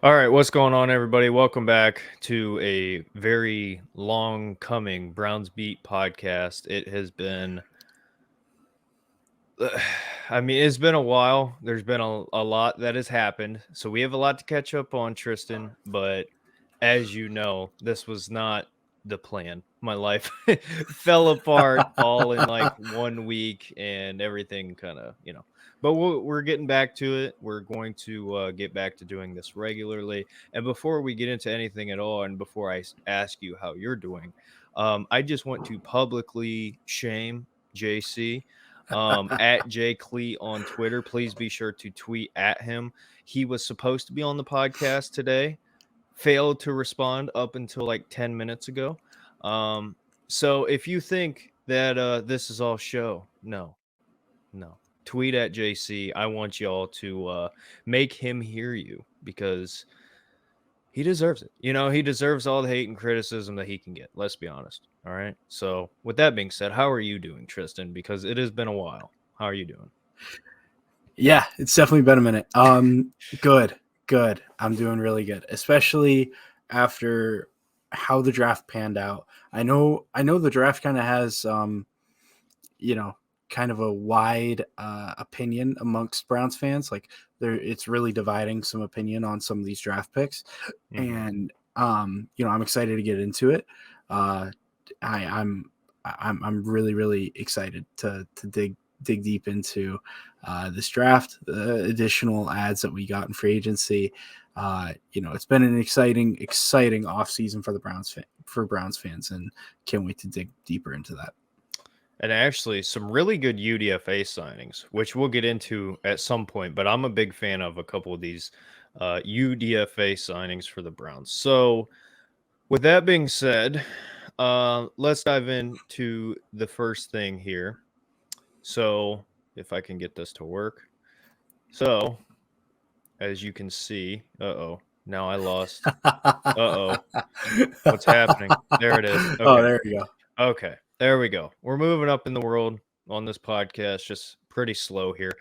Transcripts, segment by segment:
All right, what's going on, everybody? Welcome back to a very long coming Browns Beat podcast. It has been, it's been a while. There's been a lot that has happened. So we have a lot to catch up on, Tristan. But as you know, this was not the plan. My life fell apart all in like 1 week and everything kind of, But we're getting back to it. We're going to get back to doing this regularly. And before we get into anything at all, and before I ask you how you're doing, I just want to publicly shame JC at jclee on Twitter. Please be sure to tweet at him. He was supposed to be on the podcast today, failed to respond up until like 10 minutes ago. So if you think that this is all show, no. Tweet at JC. I want y'all to make him hear you because he deserves it. He deserves all the hate and criticism that he can get. Let's be honest. All right. So with that being said, how are you doing, Tristan? Because it has been a while. How are you doing? Yeah, it's definitely been a minute. Good. I'm doing really good, especially after how the draft panned out. I know the draft kind of has, kind of a wide opinion amongst Browns fans. Like it's really dividing some opinion on some of these draft picks, and I'm excited to get into it. I'm really excited to dig deep into this draft, the additional ads that we got in free agency. It's been an exciting offseason for the Browns fans, and can't wait to dig deeper into that. And actually, some really good UDFA signings, which we'll get into at some point. But I'm a big fan of a couple of these UDFA signings for the Browns. So, with that being said, let's dive into the first thing here. So, if I can get this to work. So, as you can see, now I lost. What's happening? There it is. Okay. Oh, there we go. Okay, there we go. We're moving up in the world on this podcast, just pretty slow here.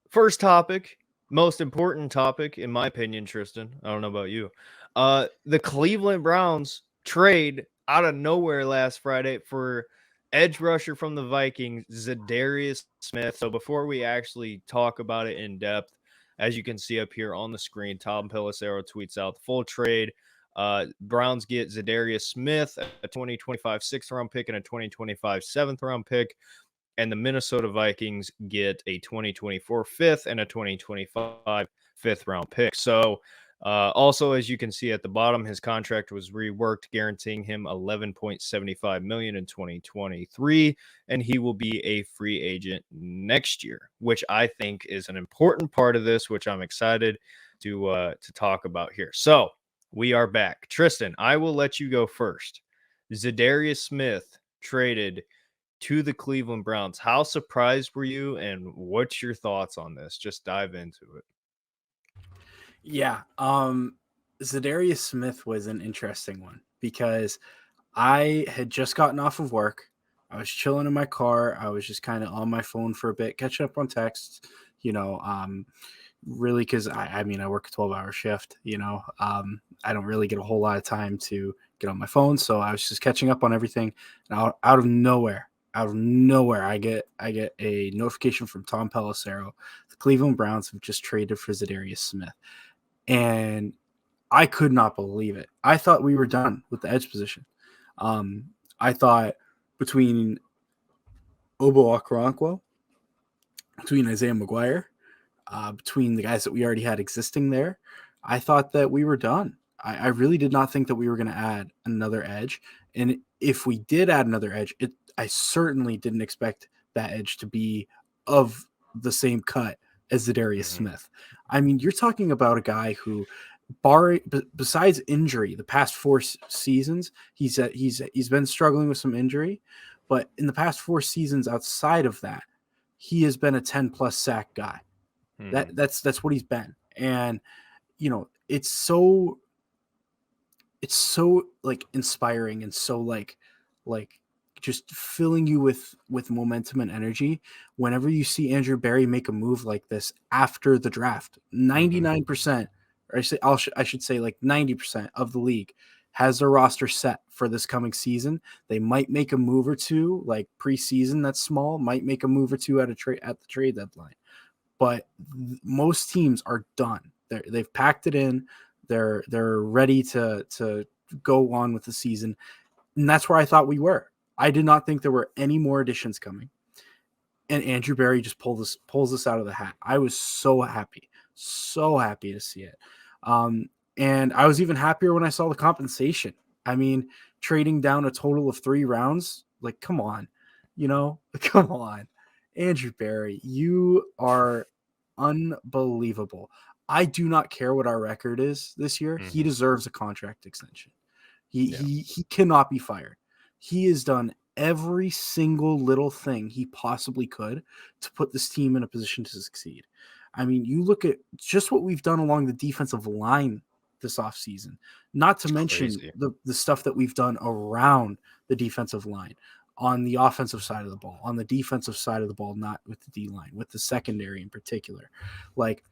First topic, most important topic, in my opinion, Tristan. I don't know about you. The Cleveland Browns trade out of nowhere last Friday for edge rusher from the Vikings, Za'Darius Smith. So before we actually talk about it in depth, as you can see up here on the screen, Tom Pelissero tweets out the full trade. Browns get Za'Darius Smith, a 2025 6th-round pick and a 2025 7th-round pick. And the Minnesota Vikings get a 2024 5th and a 2025 5th-round pick. So also, as you can see at the bottom, his contract was reworked, guaranteeing him $11.75 million in 2023, and he will be a free agent next year, which I think is an important part of this, which I'm excited to talk about here. So we are back. Tristan, I will let you go first. Za'Darius Smith traded to the Cleveland Browns. How surprised were you, and what's your thoughts on this? Just dive into it. Yeah, Za'Darius Smith was an interesting one because I had just gotten off of work. I was chilling in my car. I was just kind of on my phone for a bit, catching up on texts, really because I work a 12-hour shift, I don't really get a whole lot of time to get on my phone. So I was just catching up on everything. And out of nowhere, I get a notification from Tom Pelissero. The Cleveland Browns have just traded for Za'Darius Smith. And I could not believe it. I thought we were done with the edge position. I thought between Obo Okoronkwo, between Isaiah McGuire, between the guys that we already had existing there, I thought that we were done. I really did not think that we were going to add another edge. And if we did add another edge, I certainly didn't expect that edge to be of the same cut as Za'Darius Smith. I mean, you're talking about a guy who, besides injury, the past 4 seasons, he's been struggling with some injury, but in the past 4 seasons outside of that, he has been a 10+ sack guy. That's what he's been. And it's so like inspiring and so like just filling you with momentum and energy whenever you see Andrew Berry make a move like this after the draft. 99% or I should say like 90% of the league has their roster set for this coming season. They might make a move or two, like preseason that's small, might make a move or two at the trade deadline. But most teams are done. They've packed it in. They're ready to go on with the season. And that's where I thought we were. I did not think there were any more additions coming. And Andrew Berry just pulls us out of the hat. I was so happy to see it. And I was even happier when I saw the compensation. I mean, trading down a total of 3 rounds, like, come on, come on. Andrew Berry, you are unbelievable. I do not care what our record is this year. Mm-hmm. He deserves a contract extension. He cannot be fired. He has done every single little thing he possibly could to put this team in a position to succeed. I mean, you look at just what we've done along the defensive line this offseason, not to mention the stuff that we've done around the defensive line, on the offensive side of the ball, on the defensive side of the ball, not with the D-line, with the secondary in particular. Like,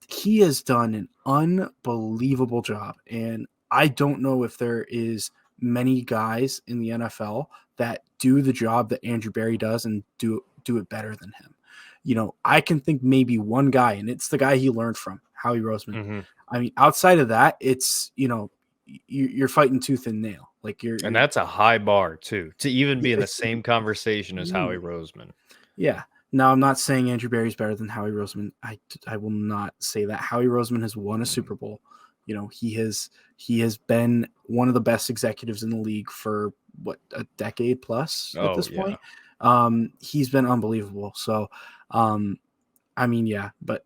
he has done an unbelievable job. And I don't know if there is many guys in the NFL that do the job that Andrew Berry does and do it better than him. I can think maybe one guy, and it's the guy he learned from, Howie Roseman. Mm-hmm. I mean, outside of that, it's, you're fighting tooth and nail. And that's a high bar too, to even be in the same conversation as Howie Roseman. Yeah. Now, I'm not saying Andrew Berry's better than Howie Roseman. I will not say that. Howie Roseman has won a Super Bowl. He has been one of the best executives in the league for a decade plus at this point. He's been unbelievable. So, I mean, yeah, but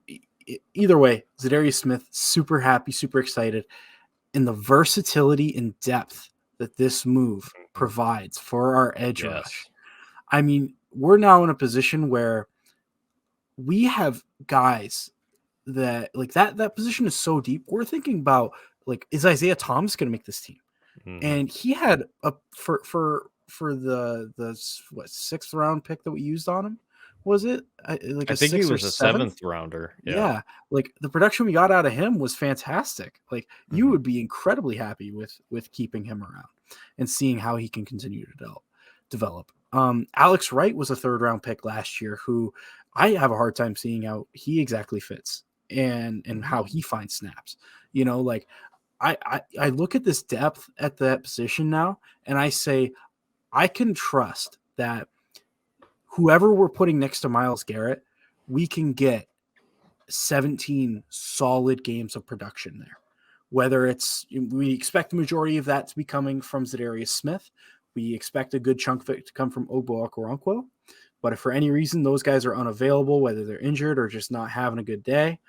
either way, Za'Darius Smith, super happy, super excited. And the versatility and depth that this move provides for our edge rush. I mean, we're now in a position where we have guys that like that position is so deep. We're thinking about, like, is Isaiah Thomas going to make this team? Mm-hmm. And he had a for the 6th round pick that we used on him. Was it I think he was a 7th rounder. Yeah. Like, the production we got out of him was fantastic. Like, you would be incredibly happy with keeping him around and seeing how he can continue to develop. Alex Wright was a 3rd round pick last year, who I have a hard time seeing how he exactly fits and how he finds snaps. Like, I look at this depth at that position now, and I say, I can trust that whoever we're putting next to Myles Garrett, we can get 17 solid games of production there. Whether it's, we expect the majority of that to be coming from Za'Darius Smith. We expect a good chunk of it to come from Ogbo Okoronkwo. But if for any reason those guys are unavailable, whether they're injured or just not having a good day,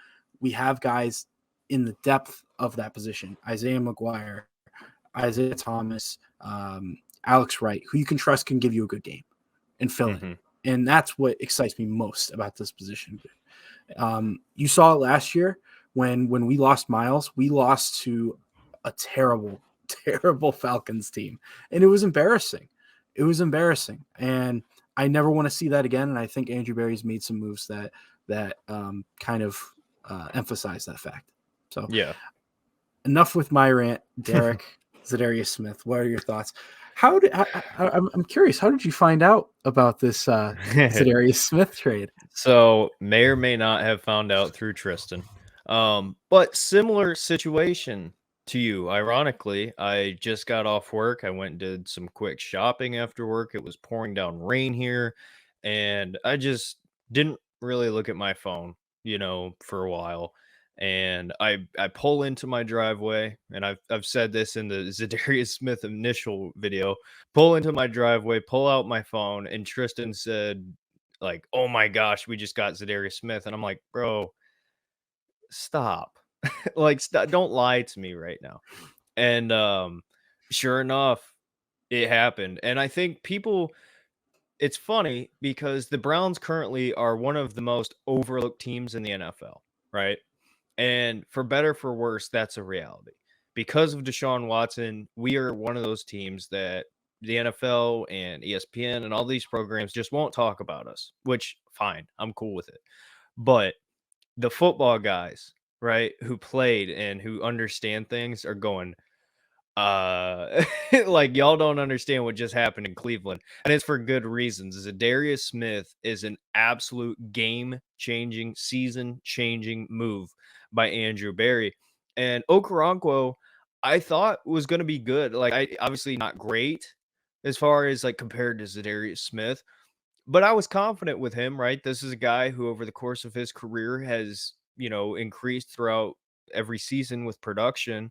we have guys in the depth of that position. Isaiah McGuire, Isaiah Thomas, Alex Wright, who you can trust can give you a good game and fill in. And that's what excites me most about this position. You saw it last year when we lost Myles. We lost to a terrible Falcons team, and it was embarrassing. And I never want to see that again. And I think Andrew Berry's made some moves that kind of emphasize that fact. So yeah, enough with my rant. Derek, Za'Darius Smith, what are your thoughts? I'm curious, how did you find out about this Za'Darius Smith trade? So may or may not have found out through Tristan. But similar situation to you. Ironically, I just got off work. I went and did some quick shopping after work. It was pouring down rain here, and I just didn't really look at my phone, for a while. And I pull into my driveway, and I've said this in the Za'Darius Smith initial video. Pull into my driveway, pull out my phone, and Tristan said, like, "Oh my gosh, we just got Za'Darius Smith," and I'm like, "Bro, stop! Like, don't lie to me right now." And sure enough, it happened. And I think it's funny because the Browns currently are one of the most overlooked teams in the NFL, right? And for better, for worse, that's a reality. Because of Deshaun Watson, we are one of those teams that the NFL and ESPN and all these programs just won't talk about us, which, fine, I'm cool with it. But the football guys right, who played and who understand things are going, like, y'all don't understand what just happened in Cleveland, and it's for good reasons. Za'Darius Smith is an absolute game-changing, season-changing move by Andrew Berry, and Okoronkwo, I thought was gonna be good. Like, I obviously not great as far as, like, compared to Za'Darius Smith, but I was confident with him, right? This is a guy who over the course of his career has, increased throughout every season with production.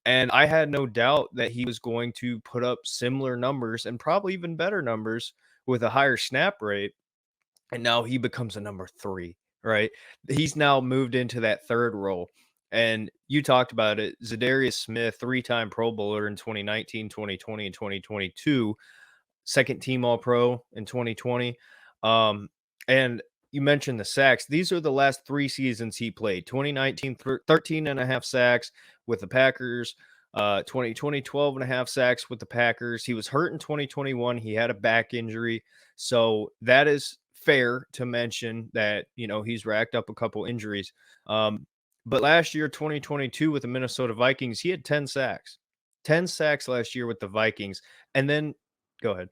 And I had no doubt that he was going to put up similar numbers and probably even better numbers with a higher snap rate. And now he becomes a number three, right? He's now moved into that third role. And you talked about it. Za'Darius Smith, three-time Pro Bowler in 2019, 2020, and 2022, second team All Pro in 2020. And you mentioned the sacks. These are the last three seasons he played. 2019, 13 and a half sacks with the Packers. 2020, 12 and a half sacks with the Packers. He was hurt in 2021. He had a back injury. So that is fair to mention that, he's racked up a couple injuries. But last year, 2022, with the Minnesota Vikings, he had 10 sacks. 10 sacks last year with the Vikings. And then go ahead.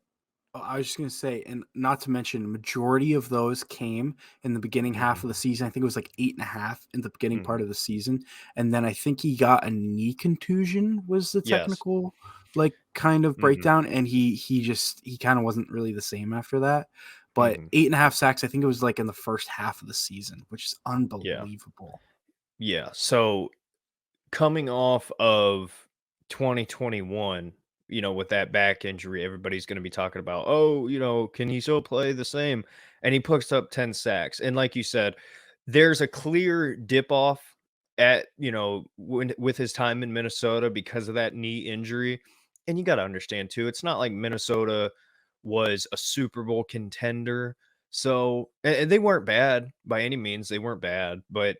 I was just going to say, and not to mention, majority of those came in the beginning half of the season. I think it was like 8.5 in the beginning part of the season. And then I think he got a knee contusion was the Yes. technical, like, kind of breakdown. And he kind of wasn't really the same after that. But 8.5 sacks, I think it was like in the first half of the season, which is unbelievable. Yeah. So coming off of 2021, with that back injury, everybody's going to be talking about, oh, can he still play the same? And he puts up 10 sacks. And like you said, there's a clear dip off at, with his time in Minnesota because of that knee injury. And you got to understand too, it's not like Minnesota was a Super Bowl contender. So, and they weren't bad by any means. They weren't bad, but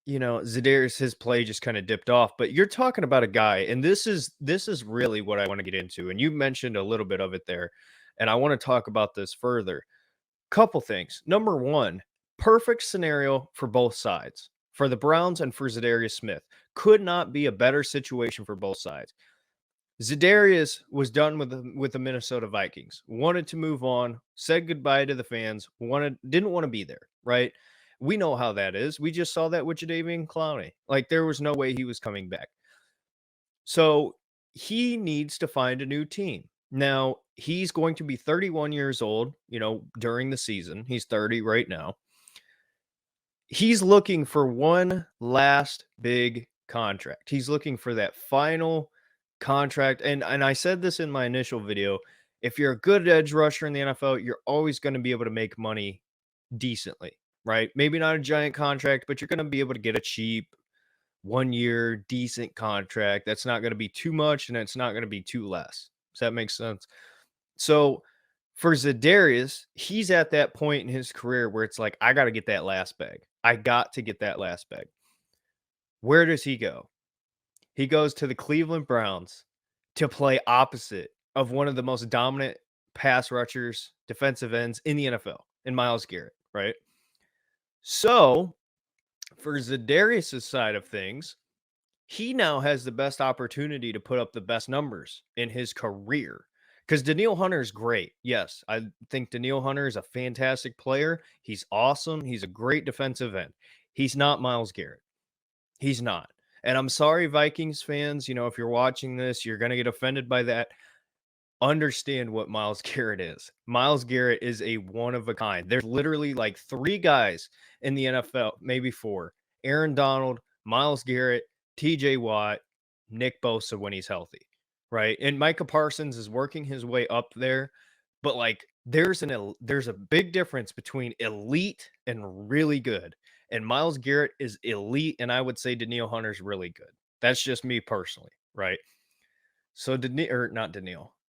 Za'Darius, his play just kind of dipped off. But you're talking about a guy, and this is really what I want to get into. And you mentioned a little bit of it there, and I want to talk about this further. Couple things. Number one, perfect scenario for both sides, for the Browns and for Za'Darius Smith. Could not be a better situation for both sides. Za'Darius was done with the Minnesota Vikings, wanted to move on, said goodbye to the fans, didn't want to be there, right? We know how that is. We just saw that with Jadeveon Clowney. Like, there was no way he was coming back. So he needs to find a new team. Now, he's going to be 31 years old, during the season. He's 30 right now. He's looking for one last big contract. He's looking for that final contract. And I said this in my initial video. If you're a good edge rusher in the NFL, you're always going to be able to make money decently, right? Maybe not a giant contract, but you're going to be able to get a cheap 1 year decent contract. That's not going to be too much and it's not going to be too less. Does that make sense? So for Za'Darius, he's at that point in his career where it's like, I got to get that last bag. I got to get that last bag. Where does he go? He goes to the Cleveland Browns to play opposite of one of the most dominant pass rushers, defensive ends in the NFL, in Myles Garrett, right? So for Za'Darius' side of things, he now has the best opportunity to put up the best numbers in his career. Because Danielle Hunter is great. Yes, I think Danielle Hunter is a fantastic player. He's awesome. He's a great defensive end. He's not Myles Garrett. He's not. And I'm sorry, Vikings fans, if you're watching this, you're going to get offended by that. Understand what Myles Garrett is. Myles Garrett is a one of a kind. There's literally like three guys in the NFL, maybe four. Aaron Donald, Myles Garrett, TJ Watt, Nick Bosa when he's healthy, right? And Micah Parsons is working his way up there, but like there's a big difference between elite and really good. And Myles Garrett is elite, and I would say Danielle Hunter's really good. That's just me personally, right? So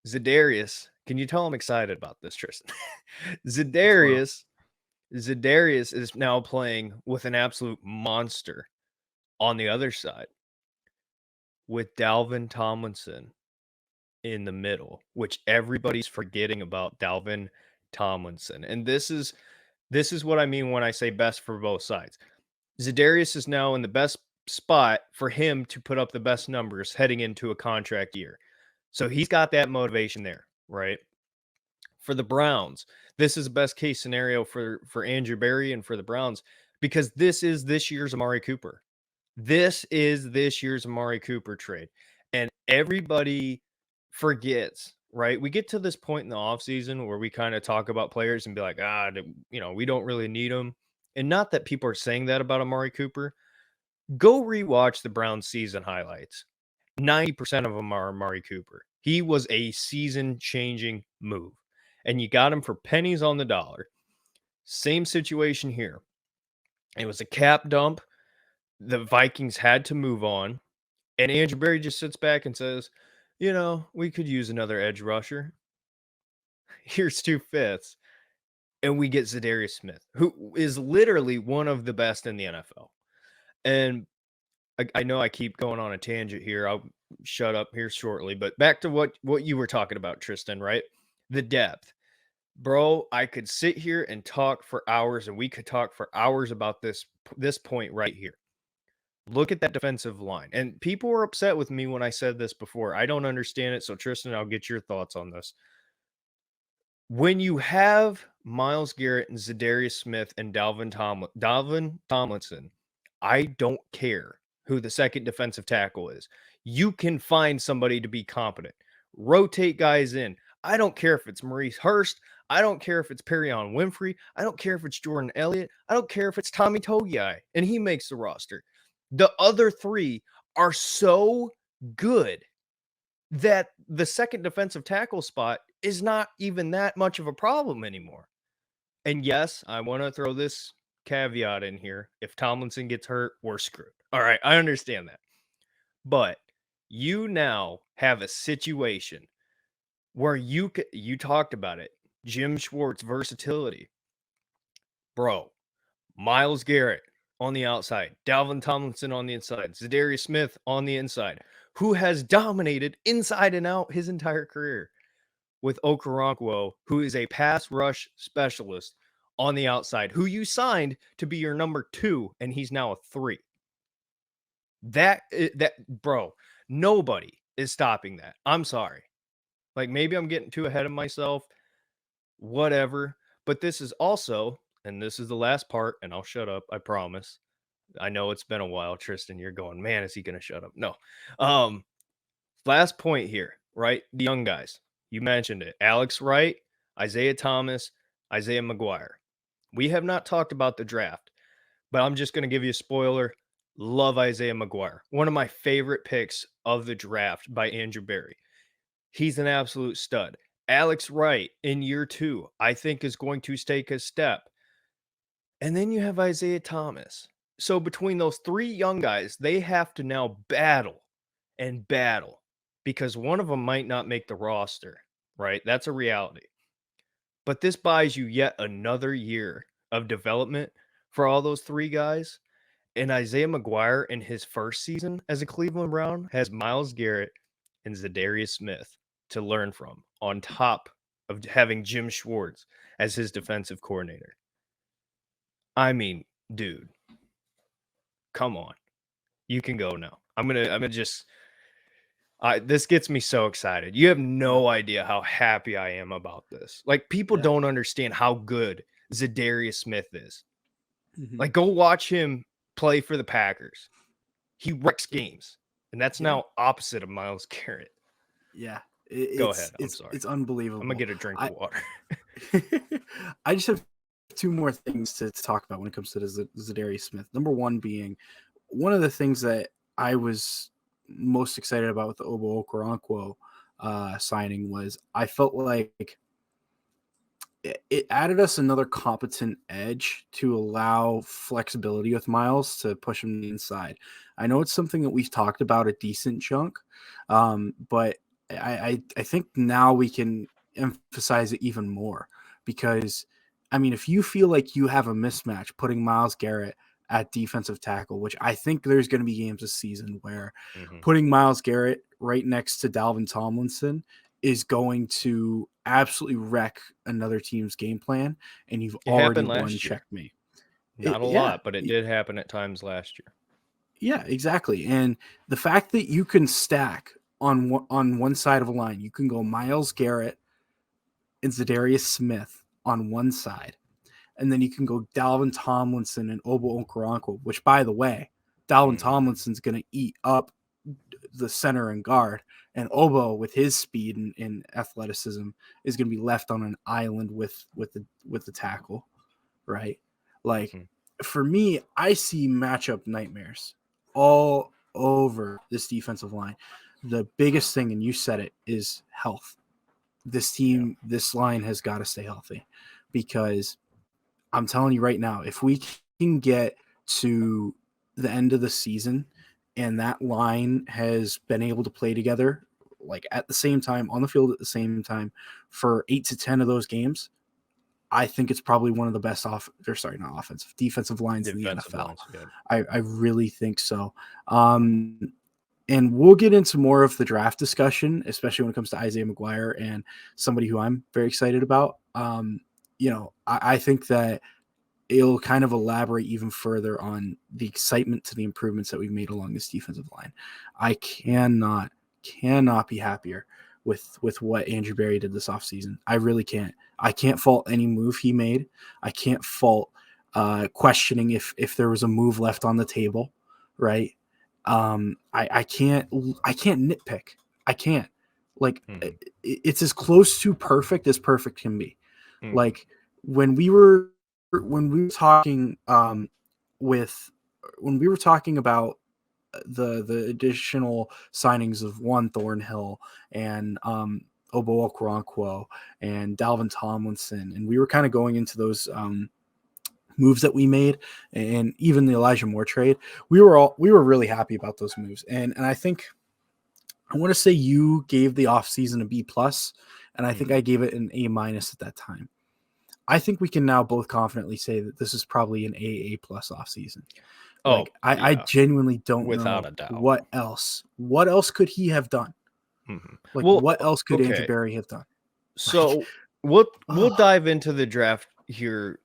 Za'Darius, can you tell I'm excited about this, Tristan? Za'Darius is now playing with an absolute monster on the other side with Dalvin Tomlinson in the middle, which everybody's forgetting about Dalvin Tomlinson. And this is what I mean when I say best for both sides. Za'Darius is now in the best spot for him to put up the best numbers heading into a contract year. So he's got that motivation there, right? For the Browns, this is the best case scenario for Andrew Berry and for the Browns because this is this year's Amari Cooper. This is this year's Amari Cooper trade. And everybody forgets, right? We get to this point in the offseason where we kind of talk about players and be like, we don't really need them. And not that people are saying that about Amari Cooper. Go rewatch the Browns season highlights. 90% of them are Amari Cooper. He was a season-changing move. And you got him for pennies on the dollar. Same situation here. It was a cap dump. The Vikings had to move on. And Andrew Berry just sits back and says, we could use another edge rusher. Here's 2/5. And we get Za'Darius Smith, who is literally one of the best in the NFL. And I know I keep going on a tangent here. I'll shut up here shortly. But back to what you were talking about, Tristan, right? The depth. Bro, I could sit here and talk for hours, and we could talk for hours about this point right here. Look at that defensive line. And people were upset with me when I said this before. I don't understand it. So, Tristan, I'll get your thoughts on this. When you have Myles Garrett and Za'Darius Smith and Dawand Tomlinson, I don't care who the second defensive tackle is. You can find somebody to be competent. Rotate guys in. I don't care if it's Maurice Hurst. I don't care if it's Perion Winfrey. I don't care if it's Jordan Elliott. I don't care if it's Tommy Togiai and he makes the roster. The other three are so good that the second defensive tackle spot is not even that much of a problem anymore. And yes, I want to throw this caveat in here. If Tomlinson gets hurt, we're screwed. All right, I understand that. But you now have a situation where you talked about it. Jim Schwartz versatility. Bro, Myles Garrett on the outside, Dalvin Tomlinson on the inside, Za'Darius Smith on the inside, who has dominated inside and out his entire career, with Okoronkwo, who is a pass rush specialist on the outside, who you signed to be your number 2, and he's now a 3. That bro, nobody is stopping that. I'm sorry. Like, maybe I'm getting too ahead of myself, whatever. But this is also, and this is the last part, and I'll shut up, I promise. I know it's been a while, Tristan. You're going, man, is he going to shut up? No. Last point here, right? The young guys. You mentioned it. Alex Wright, Isaiah Thomas, Isaiah McGuire. We have not talked about the draft, but I'm just going to give you a spoiler. Love Isaiah McGuire. One of my favorite picks of the draft by Andrew Berry. He's an absolute stud. Alex Wright in year 2, I think, is going to take a step. And then you have Isaiah Thomas. So between those 3 young guys, they have to now battle because one of them might not make the roster, right? That's a reality. But this buys you yet another year of development for all those 3 guys. And Isaiah McGuire in his first season as a Cleveland Brown has Myles Garrett and Za'Darius Smith to learn from, on top of having Jim Schwartz as his defensive coordinator. I mean, dude, come on. You can go now. I'm gonna just this gets me so excited. You have no idea how happy I am about this. Like, people don't understand how good Za'Darius Smith is. Mm-hmm. Like, go watch him play for the Packers. He wrecks games. And that's now opposite of Myles Garrett. Yeah. Go ahead. I'm sorry. It's unbelievable. I'm going to get a drink of water. I just have 2 more things to talk about when it comes to the Za'Darius Smith. Number 1 being, one of the things that I was most excited about with the Obo Okoronkwo signing was I felt like it added us another competent edge to allow flexibility with Myles to push him inside. I know it's something that we've talked about a decent chunk, but I think now we can emphasize it even more because, I mean, if you feel like you have a mismatch putting Myles Garrett at defensive tackle, which I think there's going to be games this season where putting Myles Garrett right next to Dalvin Tomlinson is going to absolutely wreck another team's game plan, and you've already won checkmate. Not a lot, but it did happen at times last year. Yeah, exactly. And the fact that you can stack on one side of a line, you can go Myles Garrett and Za'Darius Smith on one side, and then you can go Dalvin Tomlinson and Obo Okoronkwo, which, by the way, Dalvin Tomlinson's going to eat up the center and guard, and Obo, with his speed and athleticism, is going to be left on an island with the tackle, right? Like, for me, I see matchup nightmares all over this defensive line. The biggest thing, and you said it, is health. This team, this line has got to stay healthy, because I'm telling you right now, if we can get to the end of the season and that line has been able to play together, like at the same time, on the field at the same time, for 8 to 10 of those games, I think it's probably one of the best defensive lines in the NFL. I really think so. And we'll get into more of the draft discussion, especially when it comes to Isaiah McGuire and somebody who I'm very excited about. I think that it'll kind of elaborate even further on the excitement to the improvements that we've made along this defensive line. I cannot be happier with what Andrew Berry did this offseason. I really can't. I can't fault any move he made. I can't fault questioning if there was a move left on the table, right? I can't nitpick. I can't. Like, it's as close to perfect as perfect can be. Like, when we were talking about the additional signings of Thornhill and Obo Okoronkwo and Dalvin Tomlinson, and we were kind of going into those moves that we made, and even the Elijah Moore trade, we were really happy about those moves. And I think I want to say you gave the offseason a B+, and I think I gave it an A- at that time. I think we can now both confidently say that this is probably an AA+ offseason. I genuinely don't know what else. What else could he have done? What else could Andrew Berry have done? So we'll dive into the draft here.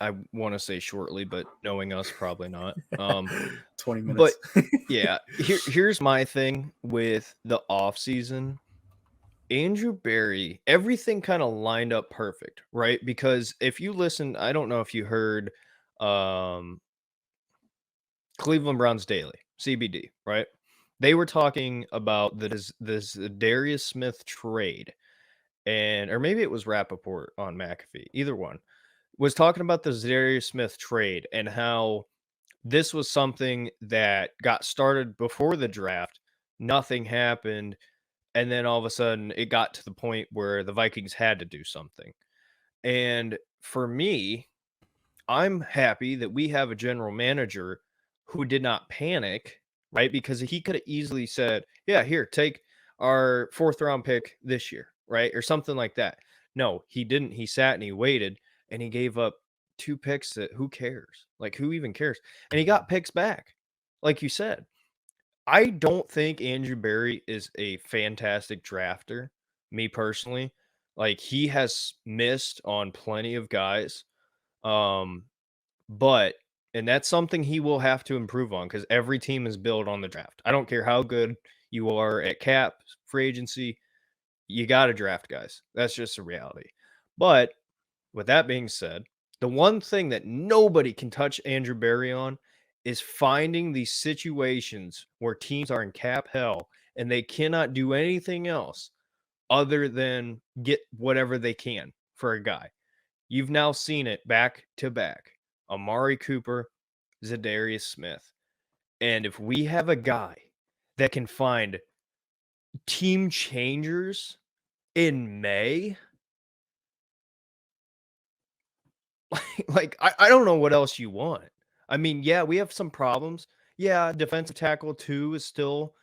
I want to say shortly, but knowing us, probably not. 20 minutes. But yeah, here's my thing with the offseason. Andrew Berry, everything kind of lined up perfect, right? Because if you listen, I don't know if you heard Cleveland Browns Daily, CBD, right? They were talking about this Darius Smith trade, or maybe it was Rappaport on McAfee, either one, was talking about the Za'Darius Smith trade and how this was something that got started before the draft. Nothing happened. And then all of a sudden it got to the point where the Vikings had to do something. And for me, I'm happy that we have a general manager who did not panic, right? Because he could have easily said, yeah, here, take our 4th round pick this year, right? Or something like that. No, he didn't. He sat and he waited and he gave up 2 picks that who cares? Like, who even cares? And he got picks back, like you said. I don't think Andrew Berry is a fantastic drafter, me personally. Like, he has missed on plenty of guys. But and that's something he will have to improve on, because every team is built on the draft. I don't care how good you are at cap, free agency, you got to draft guys. That's just a reality. But with that being said, the one thing that nobody can touch Andrew Berry on is finding these situations where teams are in cap hell and they cannot do anything else other than get whatever they can for a guy. You've now seen it back to back. Amari Cooper, Za'Darius Smith. And if we have a guy that can find team changers in May, I don't know what else you want. I mean, yeah, we have some problems. Yeah, defensive tackle 2 is still,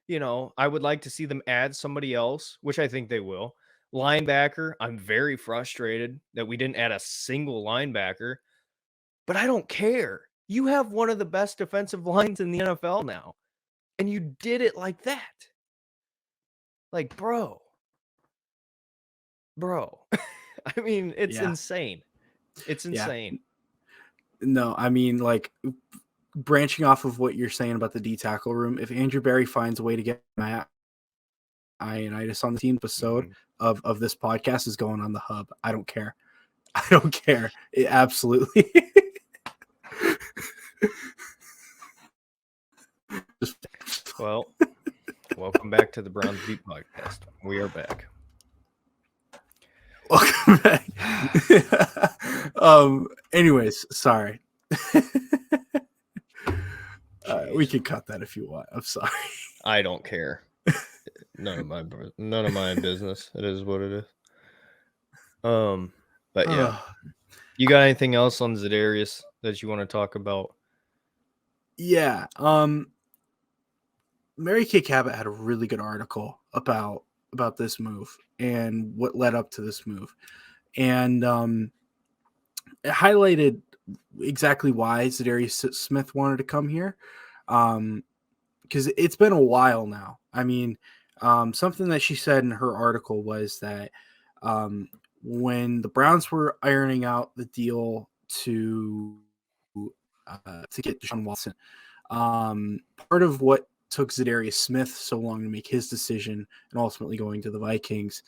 I would like to see them add somebody else, which I think they will. Linebacker, I'm very frustrated that we didn't add a single linebacker, but I don't care. You have one of the best defensive lines in the NFL now, and you did it like that. Like, bro. I mean, it's insane. It's insane. No, I mean, like, branching off of what you're saying about the D tackle room, if Andrew Berry finds a way to get Matt Ioannidis on the team episode of this podcast is going on the hub. I don't care. I don't care. It absolutely. Well, welcome back to the Browns Beat Podcast. We are back. Welcome back. Anyways, sorry. We can cut that if you want. I'm sorry. I don't care. None of my business. It is what it is. But yeah. You got anything else on Za'Darius that you want to talk about? Yeah. Mary Kay Cabot had a really good article about this move and what led up to this move. And it highlighted exactly why Za'Darius Smith wanted to come here. Because it's been a while now. I mean, something that she said in her article was that when the Browns were ironing out the deal to get Deshaun Watson, part of what took Za'Darius Smith so long to make his decision and ultimately going to the Vikings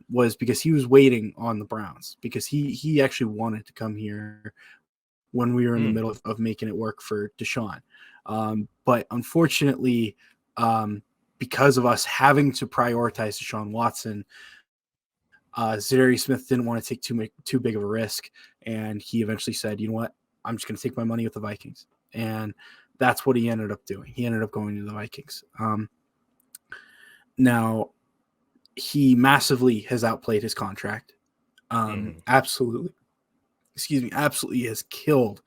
was because he was waiting on the Browns, because he actually wanted to come here when we were in the middle of making it work for Deshaun. But unfortunately, because of us having to prioritize Deshaun Watson, Za'Darius Smith didn't want to take too big of a risk, and he eventually said, you know what, I'm just going to take my money with the Vikings. And that's what he ended up doing. He ended up going to the Vikings. Now, he massively has outplayed his contract. Absolutely has killed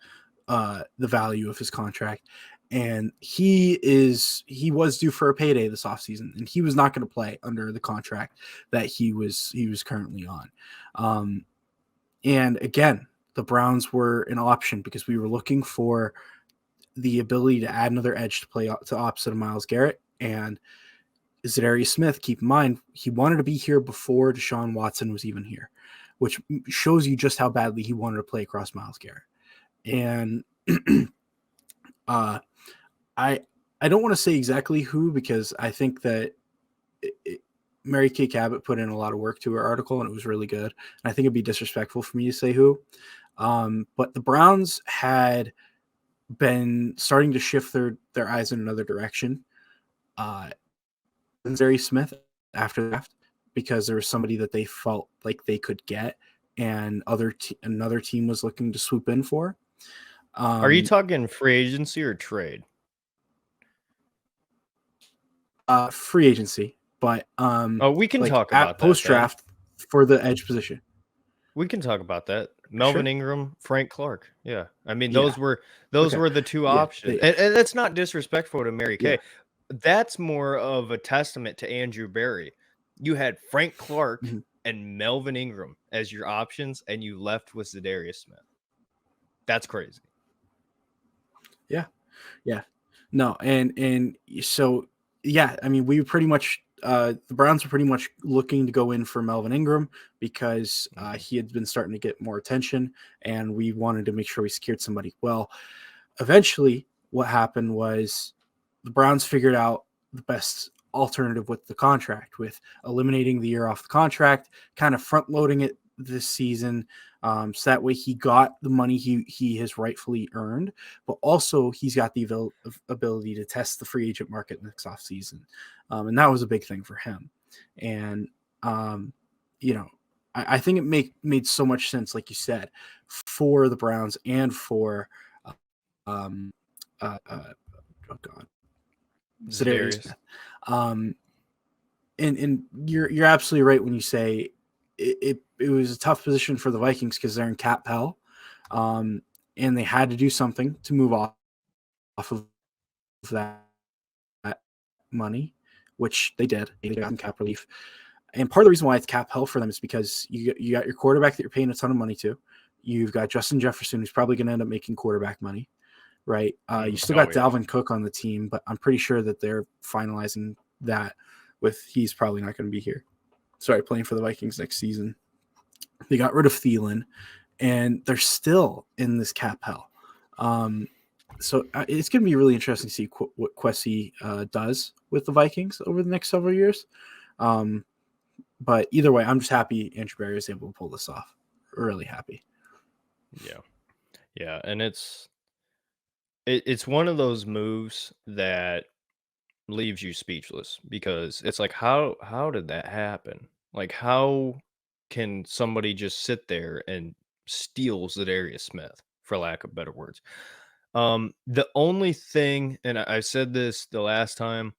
the value of his contract. And he was due for a payday this offseason, and he was not going to play under the contract that he was currently on. And again, the Browns were an option because we were looking for the ability to add another edge to play to opposite of Myles Garrett. And Za'Darius Smith, keep in mind, he wanted to be here before Deshaun Watson was even here, which shows you just how badly he wanted to play across Myles Garrett. And I don't want to say exactly who, because I think that Mary Kay Cabot put in a lot of work to her article, and it was really good. And I think it'd be disrespectful for me to say who. But the Browns had been starting to shift their eyes in another direction. Za'Darius Smith after that, because there was somebody that they felt like they could get, and another team was looking to swoop in for. Are you talking free agency or trade? Free agency, but we can talk about that post draft for the edge position. We can talk about that. Melvin Ingram, Frank Clark. Yeah. I mean, those were the two options. And that's not disrespectful to Mary Kay. Yeah. That's more of a testament to Andrew Berry. You had Frank Clark and Melvin Ingram as your options, and you left with Za'Darius Smith. That's crazy. Yeah. Yeah. No, and so yeah, I mean, we pretty much the Browns were pretty much looking to go in for Melvin Ingram because he had been starting to get more attention, and we wanted to make sure we secured somebody. Well, eventually what happened was the Browns figured out the best alternative with the contract, with eliminating the year off the contract, kind of front loading it this season. So that way he got the money he has rightfully earned, but also he's got the ability to test the free agent market next offseason. And that was a big thing for him. And, I think it made so much sense, like you said, for the Browns and for, Za'Darius. And you're absolutely right when you say it was a tough position for the Vikings because they're in cap hell, and they had to do something to move off of that money, which they did. They got some cap relief, and part of the reason why it's cap hell for them is because you got your quarterback that you're paying a ton of money to. You've got Justin Jefferson, who's probably going to end up making quarterback money, right? You still got Dalvin Cook on the team, but I'm pretty sure that they're finalizing that with he's probably not going to be here. Playing for the Vikings next season. They got rid of Thielen, and they're still in this cap hell. So it's going to be really interesting to see what Kwesi does with the Vikings over the next several years. But either way, I'm just happy Andrew Berry is able to pull this off. Really happy. Yeah, and it's one of those moves that leaves you speechless, because it's like, how did that happen? Like, how can somebody just sit there and steal Za'Darius Smith, for lack of better words? The only thing, and I said this the last time,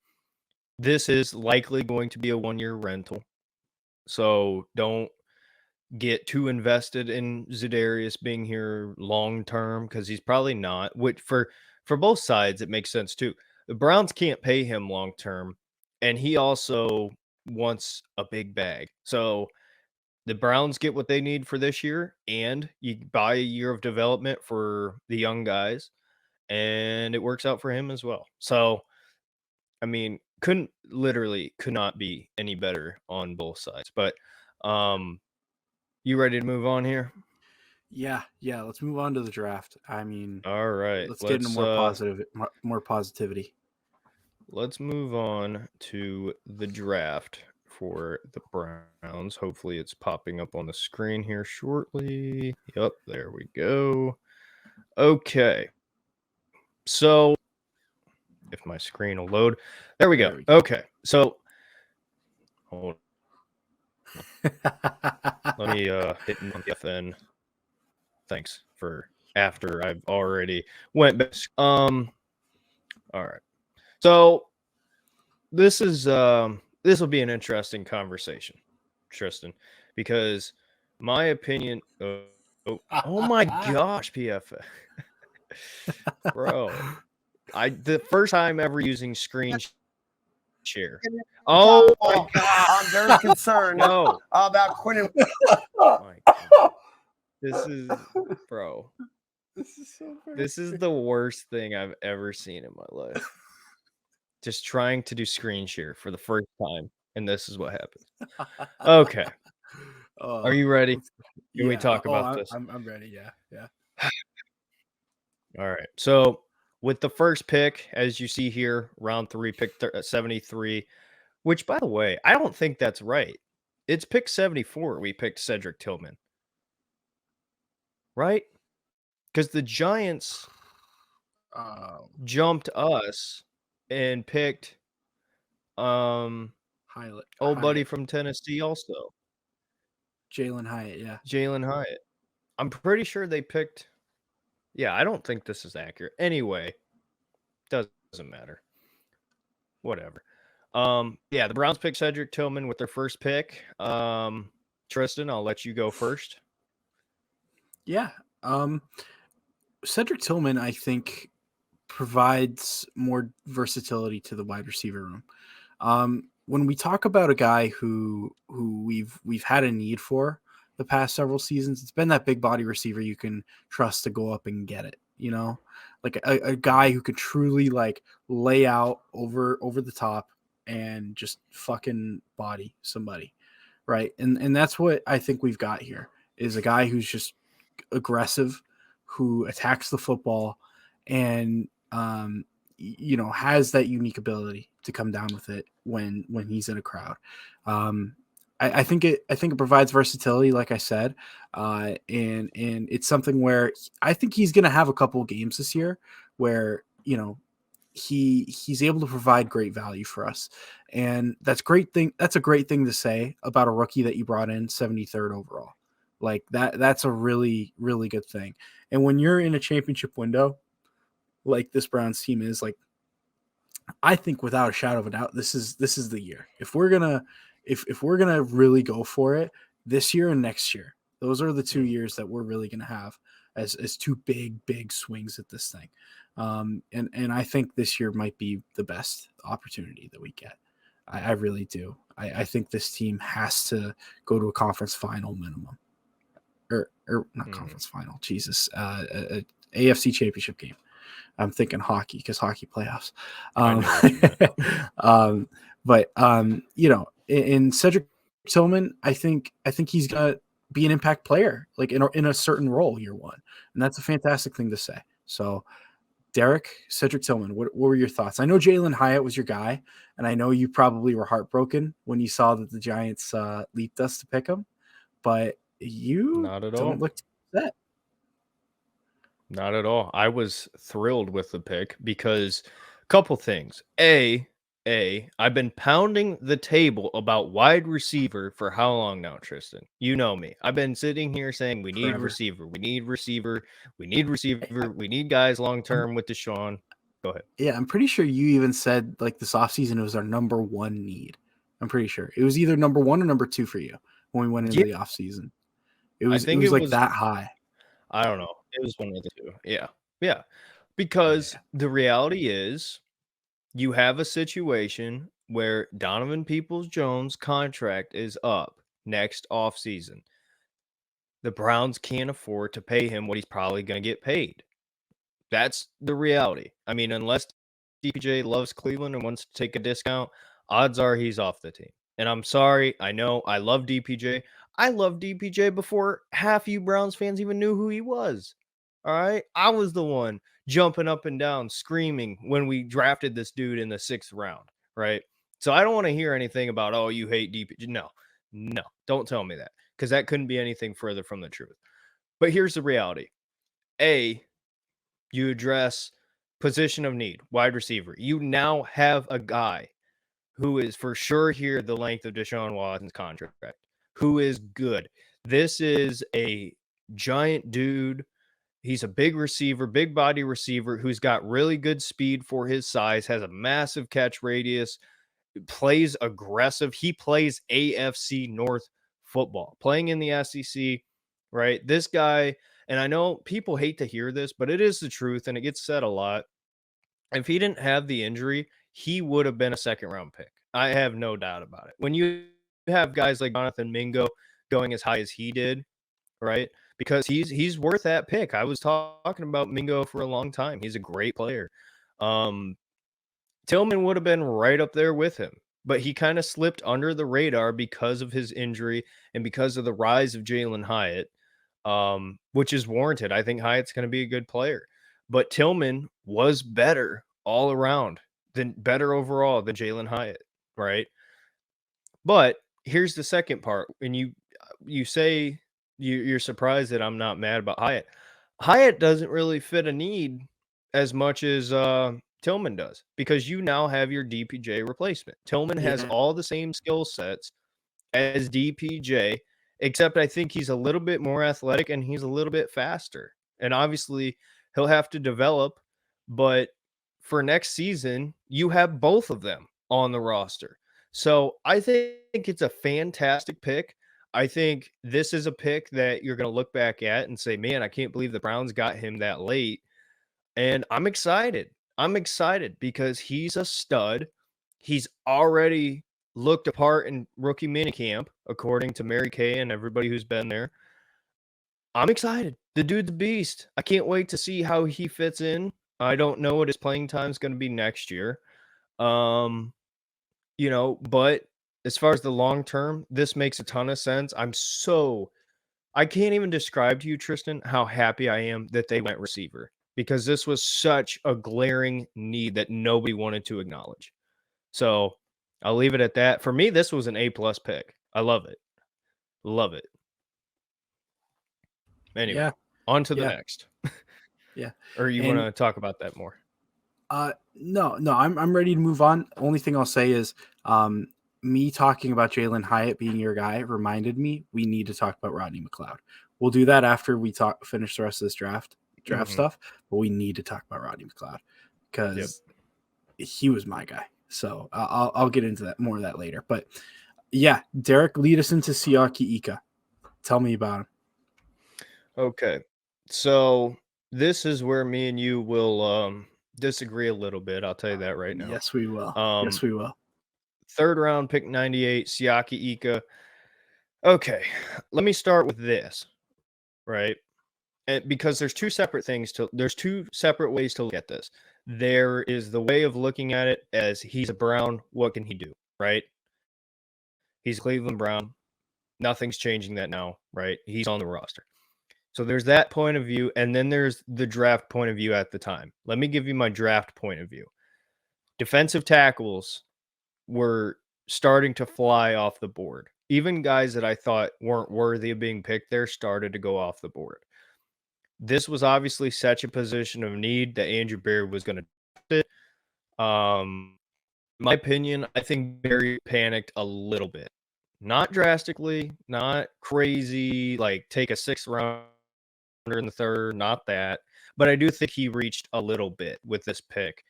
this is likely going to be a 1-year rental, so don't get too invested in Za'Darius being here long term, because he's probably not. Which for both sides, it makes sense too. The Browns can't pay him long term, and he also wants a big bag. So the Browns get what they need for this year, and you buy a year of development for the young guys, and it works out for him as well. So, I mean, could not be any better on both sides. But you ready to move on here? Yeah. Let's move on to the draft. I mean, all right, let's get into more positivity. Let's move on to the draft for the Browns. Hopefully it's popping up on the screen here shortly. Yep, there we go. Okay. So if my screen will load. There we go. Okay. So hold on. Let me hit FN. Thanks for after I've already went back. All right. So this will be an interesting conversation, Tristan, because my opinion. Oh my gosh, PFA, bro! The first time ever using screen share. Oh my god! I'm very concerned about Quinn. My god. This is, bro. This is so funny. This is the worst thing I've ever seen in my life. Just trying to do screen share for the first time, and this is what happens. Okay. Are you ready? Can we talk about this? I'm ready. Yeah. All right. So with the first pick, as you see here, round 3, pick 73, which, by the way, I don't think that's right. It's pick 74. We picked Cedric Tillman. Right? Because the Giants jumped us and picked old buddy from Tennessee also. Jalen Hyatt, yeah. Jalen Hyatt. I'm pretty sure they picked. Yeah, I don't think this is accurate. Anyway, doesn't matter. Whatever. Yeah, the Browns picked Cedric Tillman with their first pick. Tristan, I'll let you go first. Yeah. Cedric Tillman, I think, provides more versatility to the wide receiver room. When we talk about a guy who we've had a need for the past several seasons, it's been that big body receiver you can trust to go up and get it. You know, like a guy who could truly like lay out over the top and just fucking body somebody, right? And that's what I think we've got here, is a guy who's just aggressive, who attacks the football, and has that unique ability to come down with it when he's in a crowd. I think it provides versatility, like I said, and it's something where I think he's going to have a couple of games this year where he's able to provide great value for us, and that's a great thing to say about a rookie that you brought in 73rd overall. Like that's a really, really good thing. And when you're in a championship window, like this Browns team is, like, I think without a shadow of a doubt, this is the year. If we're gonna really go for it this year and next year, those are the 2 years that we're really gonna have as two big swings at this thing. And I think this year might be the best opportunity that we get. I really do. I think this team has to go to a conference final minimum. Or not conference final, Jesus, a AFC championship game. I'm thinking hockey, because hockey playoffs. But in Cedric Tillman, I think he's got be an impact player, like in a certain role year one. And that's a fantastic thing to say. So Derek, Cedric Tillman, what were your thoughts? I know Jalen Hyatt was your guy, and I know you probably were heartbroken when you saw that the Giants leaped us to pick him, but you Not at don't all. look upset. Not at all. I was thrilled with the pick because a couple things. I've been pounding the table about wide receiver for how long now, Tristan? You know me. I've been sitting here saying we need Forever. receiver, we need receiver, we need receiver, we need guys long term with Deshaun. Go ahead. Yeah, I'm pretty sure you even said like this offseason it was our number one need. I'm pretty sure it was either number one or number two for you when we went into the offseason. It was like that high. I don't know. It was one of the two. Yeah. Yeah. Because the reality is you have a situation where Donovan Peoples-Jones' contract is up next offseason. The Browns can't afford to pay him what he's probably going to get paid. That's the reality. I mean, unless DPJ loves Cleveland and wants to take a discount, odds are he's off the team. And I'm sorry. I know I love DPJ. I loved DPJ before half you Browns fans even knew who he was. All right. I was the one jumping up and down, screaming when we drafted this dude in the 6th round. Right. So I don't want to hear anything about, oh, you hate DPJ. No, don't tell me that, because that couldn't be anything further from the truth. But here's the reality. You address position of need, wide receiver. You now have a guy who is for sure here the length of Deshaun Watson's contract, who is good. This is a giant dude. He's a big receiver, big body receiver who's got really good speed for his size, has a massive catch radius, plays aggressive. He plays AFC North football, playing in the SEC, right? This guy, and I know people hate to hear this, but it is the truth, and it gets said a lot. If he didn't have the injury, he would have been a 2nd-round pick. I have no doubt about it. When you have guys like Jonathan Mingo going as high as he did, right? Because he's worth that pick. I was talking about Mingo for a long time. He's a great player. Tillman would have been right up there with him, but he kind of slipped under the radar because of his injury and because of the rise of Jalen Hyatt, which is warranted. I think Hyatt's going to be a good player, but Tillman was better all around, better overall than Jalen Hyatt, right? But here's the second part. When you say you're surprised that I'm not mad about Hyatt. Hyatt doesn't really fit a need as much as Tillman does, because you now have your DPJ replacement. Tillman has all the same skill sets as DPJ, except I think he's a little bit more athletic and he's a little bit faster. And obviously he'll have to develop, but for next season, you have both of them on the roster. So I think it's a fantastic pick. I think this is a pick that you're going to look back at and say, man, I can't believe the Browns got him that late. And I'm excited. I'm excited because he's a stud. He's already looked apart in rookie minicamp, according to Mary Kay and everybody who's been there. I'm excited. The dude's a beast. I can't wait to see how he fits in. I don't know what his playing time is going to be next year. But as far as the long term, this makes a ton of sense. I can't even describe to you, Tristan, how happy I am that they went receiver, because this was such a glaring need that nobody wanted to acknowledge. So I'll leave it at that. For me, this was an A+ pick. I love it. Love it. Anyway, on to the next. Yeah. Or you want to talk about that more? No, I'm ready to move on. Only thing I'll say is me talking about Jalen Hyatt being your guy reminded me we need to talk about Rodney McLeod. We'll do that after we finish the rest of this draft stuff, but we need to talk about Rodney McLeod because he was my guy. So I'll get into that more of that later. But yeah, Derek, lead us into Siaki Ika. Tell me about him. Okay, so this is where me and you will disagree a little bit. I'll tell you that right now. Yes, we will. Yes, we will. 3rd round pick 98, Siaki Ika. Okay, let me start with this, right? Because there's two separate ways to look at this. There is the way of looking at it as he's a Brown. What can he do, right? He's a Cleveland Brown. Nothing's changing that now, right? He's on the roster. So there's that point of view, and then there's the draft point of view at the time. Let me give you my draft point of view. Defensive tackles were starting to fly off the board. Even guys that I thought weren't worthy of being picked there started to go off the board. This was obviously such a position of need that Andrew Berry was going to do it. In my opinion, I think Berry panicked a little bit. Not drastically, not crazy, like take a 6th rounder in the 3rd, not that. But I do think he reached a little bit with this pick.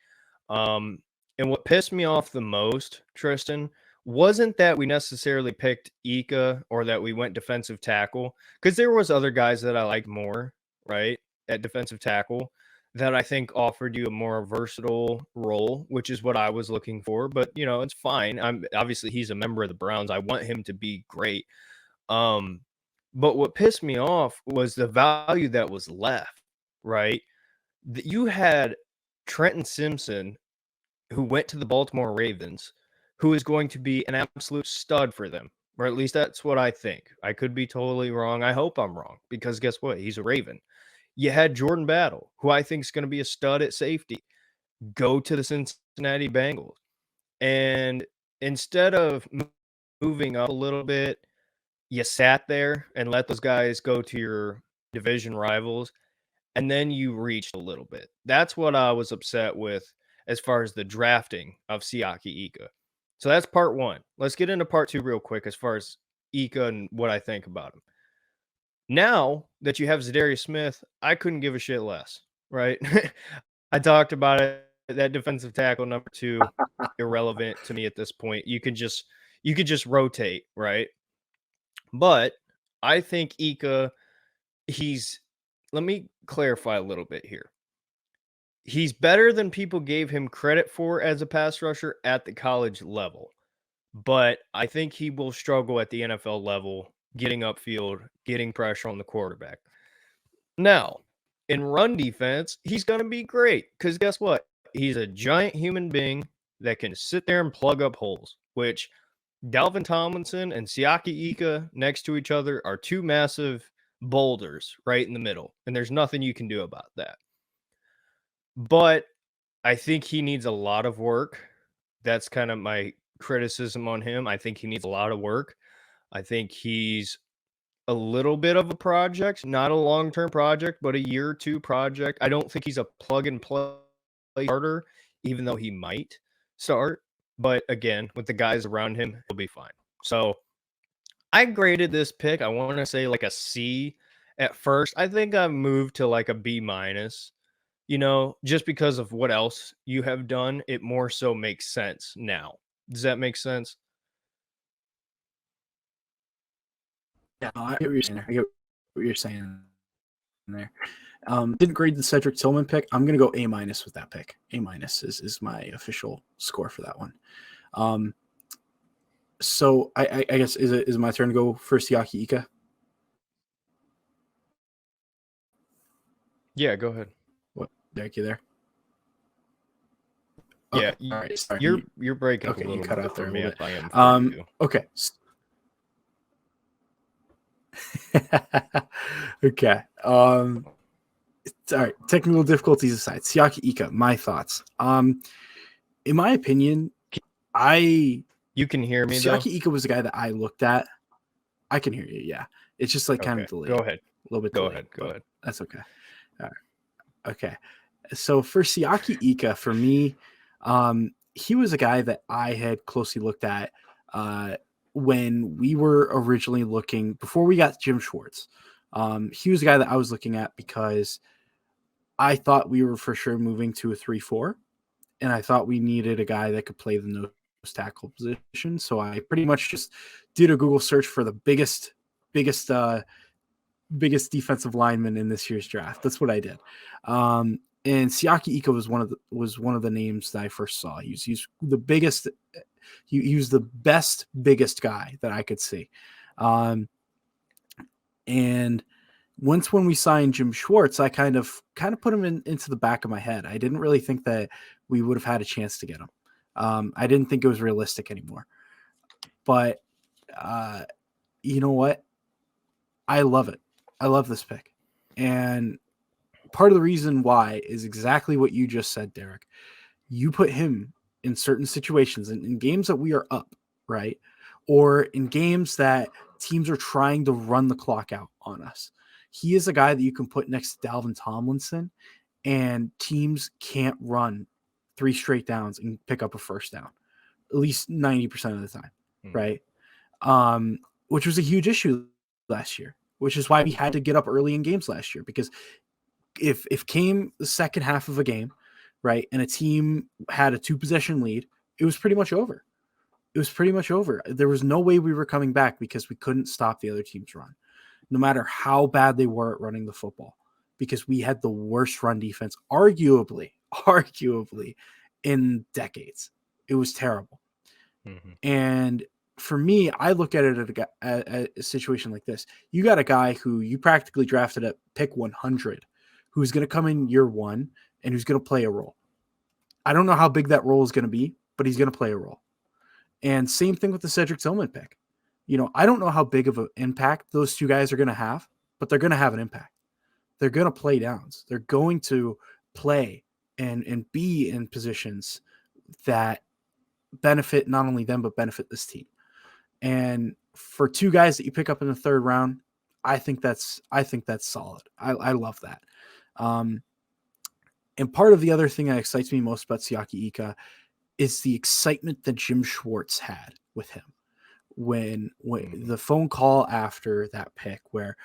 And what pissed me off the most, Tristan, wasn't that we necessarily picked Ika or that we went defensive tackle, because there was other guys that I liked more, right, at defensive tackle that I think offered you a more versatile role, which is what I was looking for. But, it's fine. Obviously he's a member of the Browns. I want him to be great. But what pissed me off was the value that was left, right? You had Trenton Simpson, who went to the Baltimore Ravens, who is going to be an absolute stud for them, or at least that's what I think. I could be totally wrong. I hope I'm wrong, because guess what? He's a Raven. You had Jordan Battle, who I think is going to be a stud at safety, go to the Cincinnati Bengals. And instead of moving up a little bit, you sat there and let those guys go to your division rivals, and then you reached a little bit. That's what I was upset with as far as the drafting of Siaki Ika. So that's part 1. Let's get into part 2 real quick as far as Ika and what I think about him. Now that you have Za'Darius Smith, I couldn't give a shit less, right? I talked about it. That defensive tackle number 2, irrelevant to me at this point. You could just rotate, right? But I think Ika, let me clarify a little bit here. He's better than people gave him credit for as a pass rusher at the college level. But I think he will struggle at the NFL level, getting upfield, getting pressure on the quarterback. Now, in run defense, he's going to be great, because guess what? He's a giant human being that can sit there and plug up holes, which Dalvin Tomlinson and Siaki Ika next to each other are 2 massive boulders right in the middle, and there's nothing you can do about that. But I think he needs a lot of work. That's kind of my criticism on him. I think he needs a lot of work. I think he's a little bit of a project, not a long-term project, but a year or 2 project. I don't think he's a plug-and-play starter, even though he might start. But again, with the guys around him, he'll be fine. So I graded this pick, I want to say like a C at first. I think I moved to like a B-, just because of what else you have done. It more so makes sense now. Does that make sense? Yeah, I get what you're saying. I get what you're saying there. Didn't grade the Cedric Tillman pick. I'm gonna go A- with that pick. A- is my official score for that one. So I guess is it my turn to go for Siaki Ika? Yeah, go ahead. What, Derek, you there? Yeah, okay. All right, sorry. You're breaking up a Okay, you little cut bit out for there a me. little I am for you. Okay. Okay. All right. Technical difficulties aside, Siaki Ika, my thoughts. In my opinion, You can hear me, though? Siaki Ika was the guy that I looked at. I can hear you, yeah. It's just like kind of delayed. Go ahead. A little bit Go delayed. ahead. That's okay. All right. Okay. So for Siaki Ika, for me, he was a guy that I had closely looked at when we were originally looking, before we got Jim Schwartz. He was a guy that I was looking at because I thought we were for sure moving to a 3-4, and I thought we needed a guy that could play the nose tackle position. So I pretty much just did a Google search for the biggest defensive lineman in this year's draft. That's what I did. And Siaki Ika was one of the names that I first saw. He's the biggest. He was the biggest guy that I could see. And when we signed Jim Schwartz, I kind of put him into the back of my head. I didn't really think that we would have had a chance to get him. I didn't think it was realistic anymore. But you know what? I love it. I love this pick. And part of the reason why is exactly what you just said, Derek. You put him in certain situations, in games that we are up, right? Or in games that teams are trying to run the clock out on us. He is a guy that you can put next to Dalvin Tomlinson, and teams can't run 3 straight downs and pick up a first down, at least 90% of the time, right? Which was a huge issue last year, which is why we had to get up early in games last year, because if came the second half of a game, right, and a team had a 2-possession lead, it was pretty much over. It was pretty much over. There was no way we were coming back because we couldn't stop the other team's run, no matter how bad they were at running the football, because we had the worst run defense, arguably, in decades. It was terrible. And for me, I look at it at a situation like this. You got a guy who you practically drafted at pick 100, who's going to come in year 1 and who's going to play a role. I don't know how big that role is going to be, but he's going to play a role. And same thing with the Cedric Tillman pick. You know, I don't know how big of an impact those two guys are going to have, but they're going to have an impact. They're going to play downs. They're going to play and be in positions that benefit not only them, but benefit this team. And for 2 guys that you pick up in the 3rd round, I think that's solid. I love that. And part of the other thing that excites me most about Siaki Ika is the excitement that Jim Schwartz had with him when the phone call after that pick, where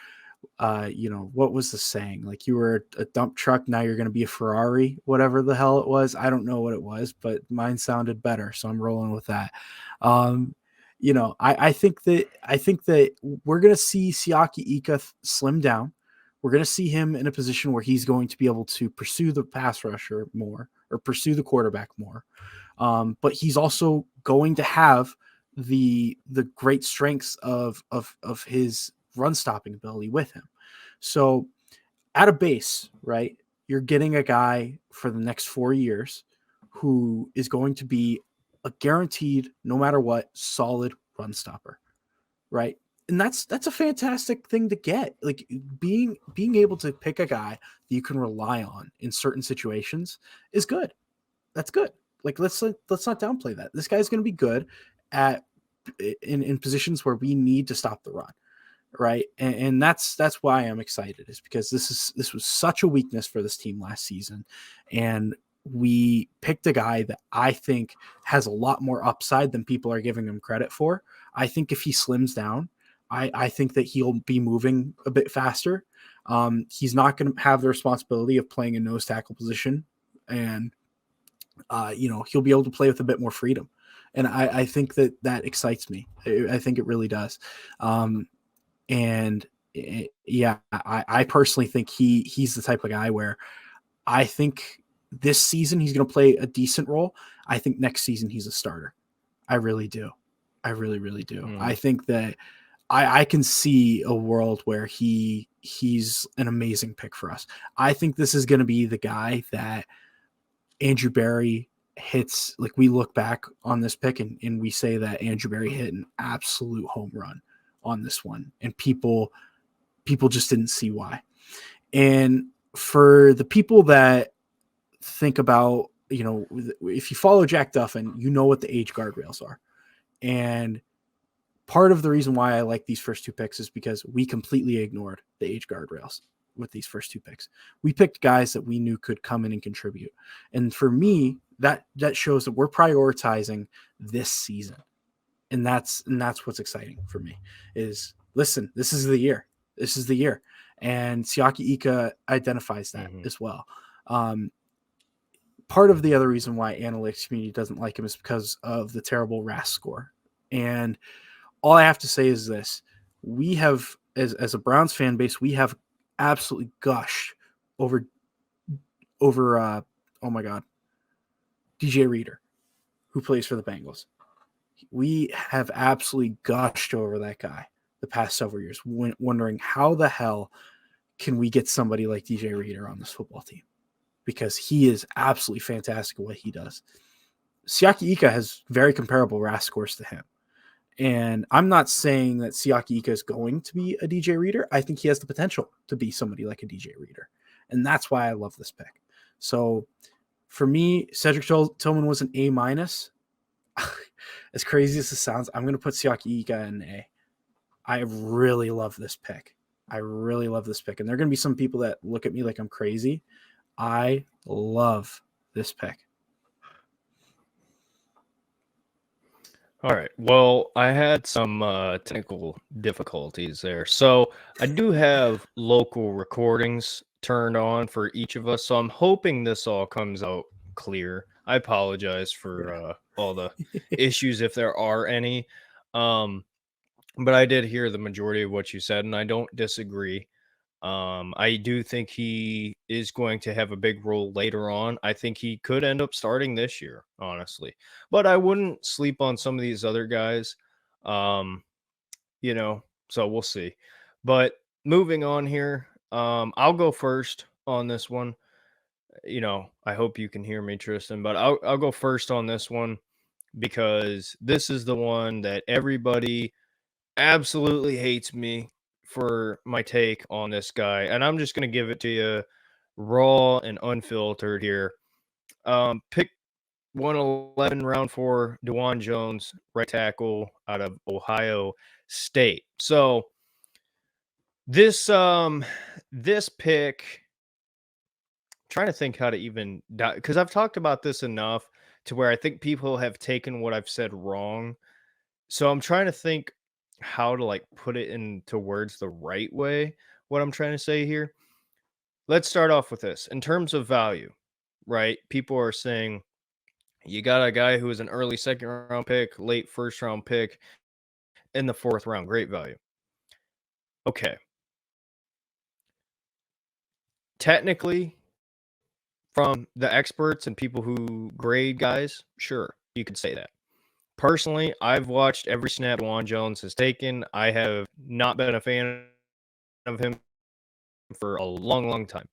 what was the saying? Like, you were a dump truck, now you're going to be a Ferrari, whatever the hell it was. I don't know what it was, but mine sounded better, so I'm rolling with that. I think that we're going to see Siaki Ika slim down. We're going to see him in a position where he's going to be able to pursue the pass rusher more, or pursue the quarterback more. But he's also going to have the great strengths of his run stopping ability with him. So at a base, right, you're getting a guy for the next 4 years who is going to be a guaranteed, no matter what, solid run stopper, right? And that's a fantastic thing to get. Like, being able to pick a guy that you can rely on in certain situations is good. That's good. Like, let's not downplay that. This guy's going to be good at in positions where we need to stop the run, right? And that's why I'm excited, is because this was such a weakness for this team last season, and we picked a guy that I think has a lot more upside than people are giving him credit for. I think if he slims down, I think that he'll be moving a bit faster. He's not going to have the responsibility of playing a nose tackle position, and he'll be able to play with a bit more freedom. And I think that excites me. I think it really does. I personally think he's the type of guy where I think this season he's going to play a decent role. I think next season he's a starter. I really do. I really, really do. I think that I can see a world where he's an amazing pick for us. I think this is going to be the guy that Andrew Berry hits. Like, we look back on this pick and we say that Andrew Berry hit an absolute home run on this one, and people just didn't see why. And for the people that think about, if you follow Jack Duffin, you know what the age guardrails are. And part of the reason why I like these first 2 picks is because we completely ignored the age guardrails with these first 2 picks. We picked guys that we knew could come in and contribute. And for me, that shows that we're prioritizing this season. And that's what's exciting for me is, listen, this is the year. This is the year. And Siaki Ika identifies that as well. Part of the other reason why analytics community doesn't like him is because of the terrible RAS score. And all I have to say is this: we have, as a Browns fan base, we have absolutely gushed over oh my God, DJ Reader, who plays for the Bengals. We have absolutely gushed over that guy the past several years, wondering how the hell can we get somebody like DJ Reader on this football team, because he is absolutely fantastic at what he does. Siaki Ika has very comparable RAS scores to him. And I'm not saying that Siaki Ika is going to be a DJ Reader. I think he has the potential to be somebody like a DJ Reader. And that's why I love this pick. So for me, Cedric Tillman was an A-. As crazy as this sounds, I'm going to put Siaki Ika in A. I really love this pick. And there are going to be some people that look at me like I'm crazy. I love this pick. All right. Well, I had some technical difficulties there. So I do have local recordings turned on for each of us. So I'm hoping this all comes out clear. I apologize for all the issues if there are any. But I did hear the majority of what you said, and I don't disagree. I do think he is going to have a big role later on. I think he could end up starting this year, honestly. But I wouldn't sleep on some of these other guys. So we'll see. But moving on here, I'll go first on this one. I hope you can hear me, Tristan, but I'll go first on this one because this is the one that everybody absolutely hates me for my take on this guy, and I'm just going to give it to you raw and unfiltered here. Pick 111, round 4, Dawand Jones, right tackle out of Ohio State. So this pick, I'm trying to think how to even, because I've talked about this enough to where I think people have taken what I've said wrong. So I'm trying to think how to put it into words the right way, what I'm trying to say here. Let's start off with this. In terms of value, right? People are saying you got a guy who is an early second round pick, late first round pick in the 4th round. Great value. Okay. Technically, from the experts and people who grade guys, sure, you could say that. Personally, I've watched every snap Dawand Jones has taken. I have not been a fan of him for a long, long time.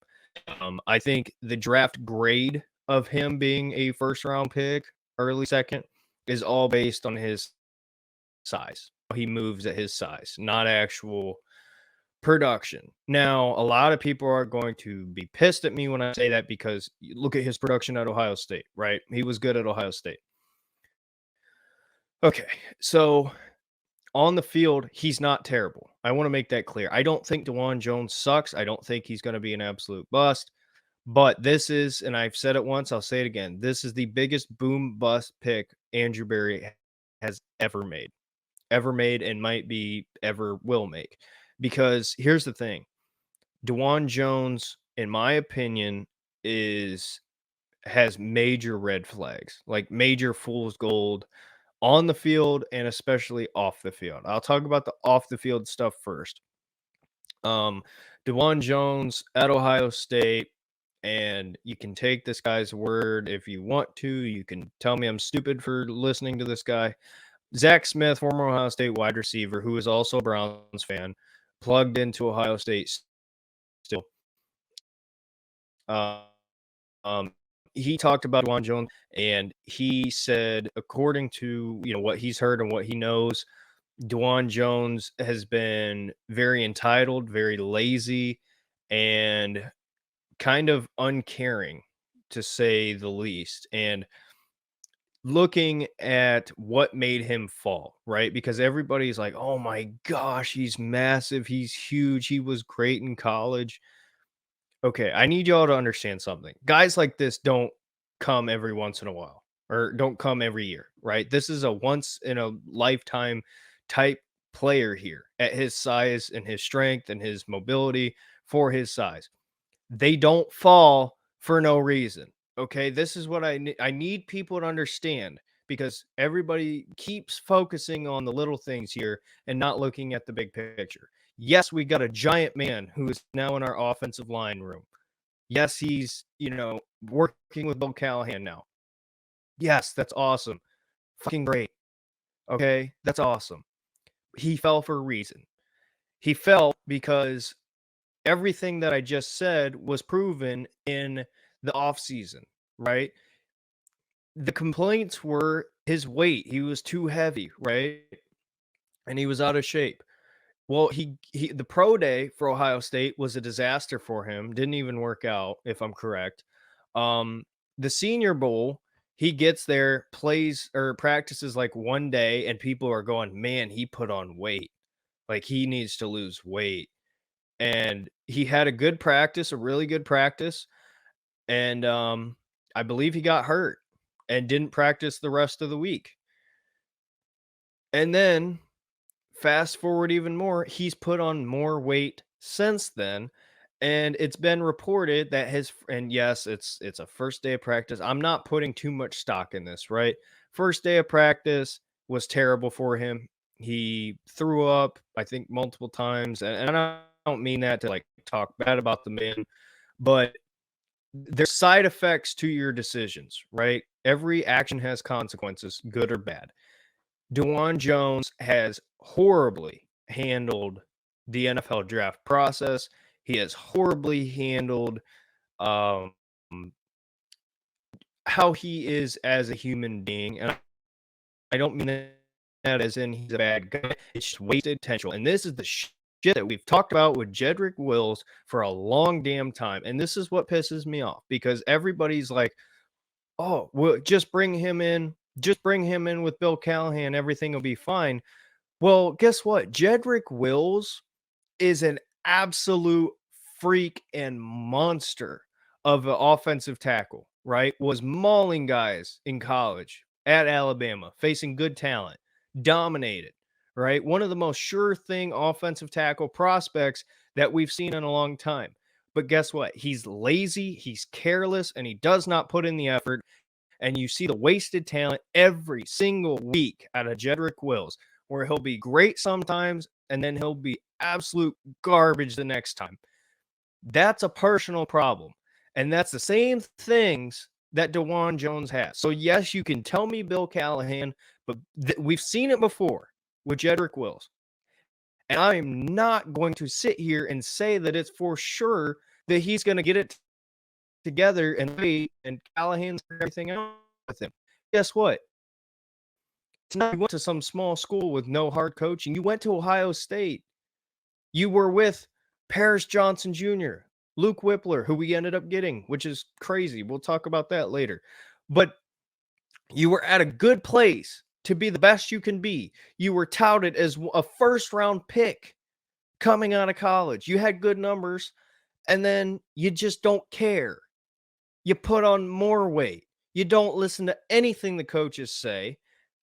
I think the draft grade of him being a first-round pick, early second, is all based on his size. He moves at his size, not actual production. Now, a lot of people are going to be pissed at me when I say that because look at his production at Ohio State, right? He was good at Ohio State. Okay, so on the field, he's not terrible. I want to make that clear. I don't think Dawand Jones sucks. I don't think he's going to be an absolute bust. But this is, and I've said it once, I'll say it again. This is the biggest boom bust pick Andrew Berry has ever made, and might be ever will make. Because here's the thing. Dawand Jones, in my opinion, has major red flags, like major fool's gold on the field and especially off the field. I'll talk about the off the field stuff first. Dawand Jones at Ohio State, and you can take this guy's word if you want to. You can tell me I'm stupid for listening to this guy. Zach Smith, former Ohio State wide receiver, who is also a Browns fan, plugged into Ohio State still. He talked about Dawand Jones, and he said, according to what he's heard and what he knows, Dawand Jones has been very entitled, very lazy, and kind of uncaring, to say the least. And looking at what made him fall, right? Because everybody's like, oh my gosh, he's massive, he's huge, he was great in college. Okay, I need y'all to understand something. Guys like this don't come every once in a while, or don't come every year, right? This is a once in a lifetime type player here at his size and his strength and his mobility for his size. They don't fall for no reason. Okay, this is what I need people to understand, because everybody keeps focusing on the little things here and not looking at the big picture. Yes, we got a giant man who is now in our offensive line room. Yes, he's, working with Bill Callahan now. Yes, that's awesome. Fucking great. Okay, that's awesome. He fell for a reason. He fell because everything that I just said was proven in the offseason, right? The complaints were his weight. He was too heavy, right? and he was out of shape. Well, the pro day for Ohio State was a disaster for him. Didn't even work out, if I'm correct. The Senior Bowl, he gets there, plays or practices like one day, and people are going, man, he put on weight. Like he needs to lose weight. And he had a good practice, a really good practice. And I believe he got hurt and didn't practice the rest of the week. And then fast forward even more, he's put on more weight since then. And it's been reported that and yes, it's a first day of practice. I'm not putting too much stock in this, right? First day of practice was terrible for him. He threw up, I think, multiple times. And I don't mean that to like talk bad about the man, but there's side effects to your decisions, right? Every action has consequences, good or bad. Dawand Jones has horribly handled the NFL draft process. He has horribly handled how he is as a human being. And I don't mean that as in he's a bad guy. It's just wasted potential. And this is the shit that we've talked about with Cedric Wills for a long damn time. And this is what pisses me off because everybody's like, oh, well, just bring him in. Just bring him in with Bill Callahan. Everything will be fine. Well, guess what? Cedric Wills is an absolute freak and monster of an offensive tackle, right? Was mauling guys in college at Alabama, facing good talent, dominated, right? One of the most sure thing offensive tackle prospects that we've seen in a long time. But guess what? He's lazy, he's careless, and he does not put in the effort. And you see the wasted talent every single week out of Cedric Wills, where he'll be great sometimes and then he'll be absolute garbage the next time. That's a personal problem. And that's the same things that Dawand Jones has. So, yes, you can tell me Bill Callahan, but we've seen it before with Cedric Wills. And I am not going to sit here and say that it's for sure that he's going to get it together and Callahan's everything else with him. Guess what? Tonight you went to some small school with no hard coaching. You went to Ohio State. You were with Paris Johnson Jr., Luke Wypler, who we ended up getting, which is crazy. We'll talk about that later. But you were at a good place to be the best you can be. You were touted as a first-round pick coming out of college. You had good numbers, and then you just don't care. You put on more weight. You don't listen to anything the coaches say,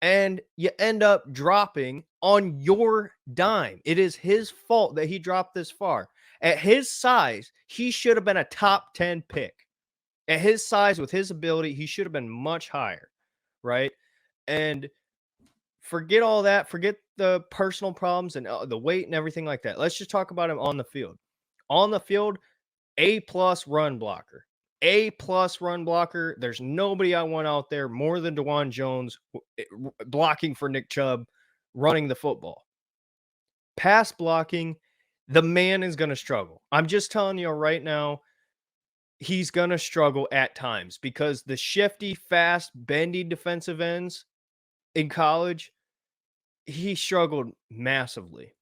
and you end up dropping on your dime. It is his fault that he dropped this far. At his size, he should have been a top 10 pick. At his size, with his ability, he should have been much higher, right? And forget all that. Forget the personal problems and the weight and everything like that. Let's just talk about him on the field. On the field, A+ run blocker. A+ run blocker. There's nobody I want out there more than Dawand Jones blocking for Nick Chubb, running the football. Pass blocking, the man is going to struggle. I'm just telling you right now, he's going to struggle at times because the shifty, fast, bendy defensive ends in college, he struggled massively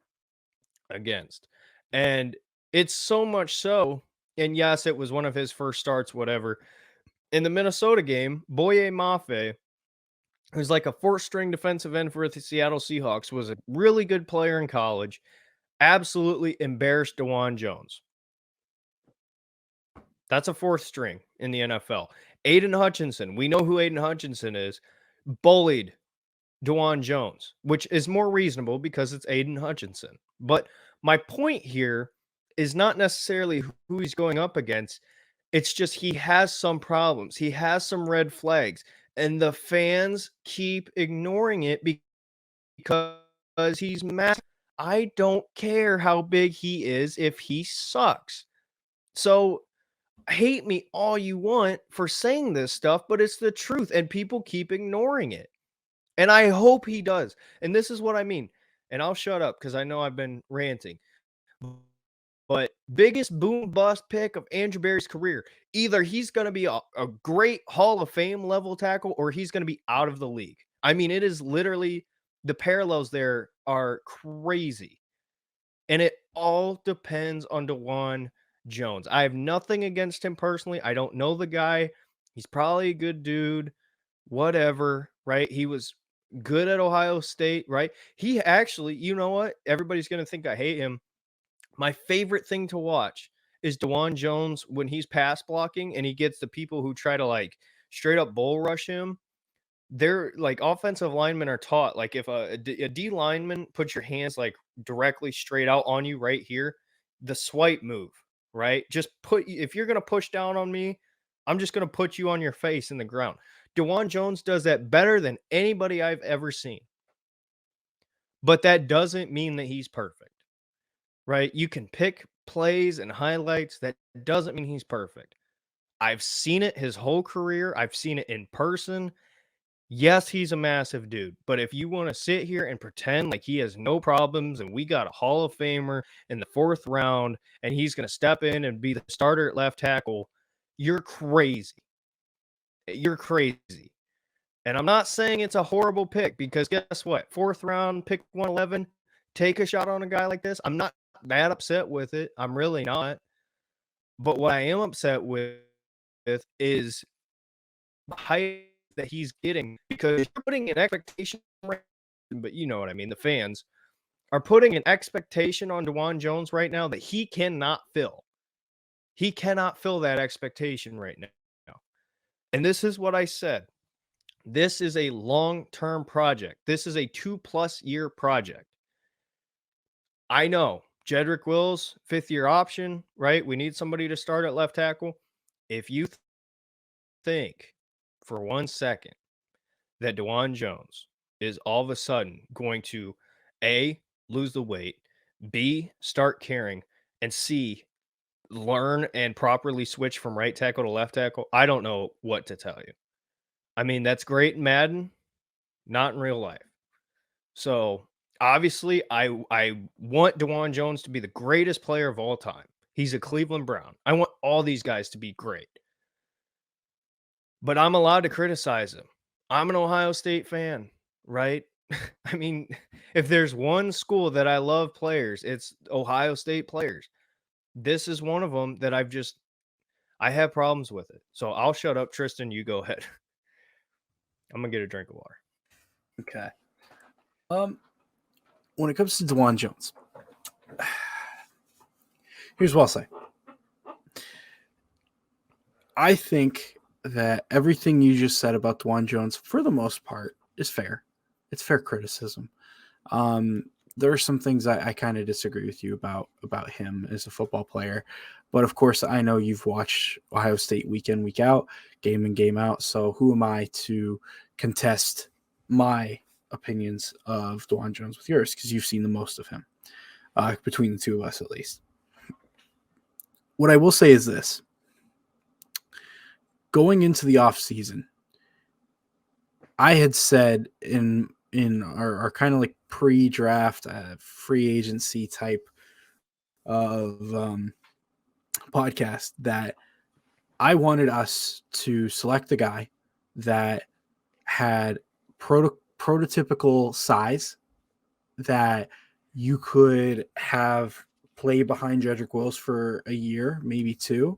against. And it's so much so, and yes, it was one of his first starts, whatever. In the Minnesota game, Boye Mafe, who's like a fourth-string defensive end for the Seattle Seahawks, was a really good player in college, absolutely embarrassed Dawand Jones. That's a fourth string in the NFL. Aiden Hutchinson, we know who Aiden Hutchinson is, bullied Dawand Jones, which is more reasonable because it's Aiden Hutchinson. But my point here is not necessarily who he's going up against. It's just he has some problems. He has some red flags. And the fans keep ignoring it because he's massive. I don't care how big he is if he sucks. So hate me all you want for saying this stuff, but it's the truth. And people keep ignoring it. And I hope he does. And this is what I mean. And I'll shut up because I know I've been ranting. But biggest boom bust pick of Andrew Berry's career. Either he's going to be a great Hall of Fame level tackle or he's going to be out of the league. I mean, it is literally the parallels there are crazy. And it all depends on Dawand Jones. I have nothing against him personally. I don't know the guy. He's probably a good dude, whatever, right? He was good at Ohio State, right? He actually, you know what? Everybody's going to think I hate him. My favorite thing to watch is Dawand Jones when he's pass blocking and he gets the people who try to like straight up bull rush him. They're like offensive linemen are taught, like if a D lineman puts your hands like directly straight out on you right here, the swipe move, right? Just if you're going to push down on me, I'm just going to put you on your face in the ground. Dawand Jones does that better than anybody I've ever seen. But that doesn't mean that he's perfect, right? You can pick plays and highlights. That doesn't mean he's perfect. I've seen it his whole career. I've seen it in person. Yes, he's a massive dude, but if you want to sit here and pretend like he has no problems and we got a Hall of Famer in the 4th round and he's going to step in and be the starter at left tackle, you're crazy. You're crazy. And I'm not saying it's a horrible pick because guess what? 4th round, pick 111, take a shot on a guy like this. I'm not that upset with it. I'm really not. But what I am upset with is the hype that he's getting, because you're putting an expectation, but you know what I mean, the fans are putting an expectation on Dawand Jones right now that he cannot fill. He cannot fill that expectation right now. And this is what I said. This is a long-term project. This is a 2+ year project. I know Cedric Wills, 5th-year option, right? We need somebody to start at left tackle. If you think for 1 second that Dawand Jones is all of a sudden going to A, lose the weight, B, start caring, and C, learn and properly switch from right tackle to left tackle, I don't know what to tell you. I mean, that's great in Madden, not in real life. So obviously, I want Dawand Jones to be the greatest player of all time. He's a Cleveland Brown. I want all these guys to be great. But I'm allowed to criticize him. I'm an Ohio State fan, right? I mean, if there's one school that I love players, it's Ohio State players. This is one of them that I have problems with it. So I'll shut up. Tristan, you go ahead. I'm going to get a drink of water. Okay. When it comes to Dawand Jones, here's what I'll say. I think that everything you just said about Dawand Jones, for the most part, is fair. It's fair criticism. There are some things I kind of disagree with you about him as a football player. But, of course, I know you've watched Ohio State week in, week out, game in, game out. So who am I to contest my opinions of Dawand Jones with yours, because you've seen the most of him, between the two of us at least. What I will say is this. Going into the offseason, I had said in our kind of like pre-draft free agency type of podcast that I wanted us to select a guy that had prototypical size that you could have play behind Cedric Wills for a year, maybe 2,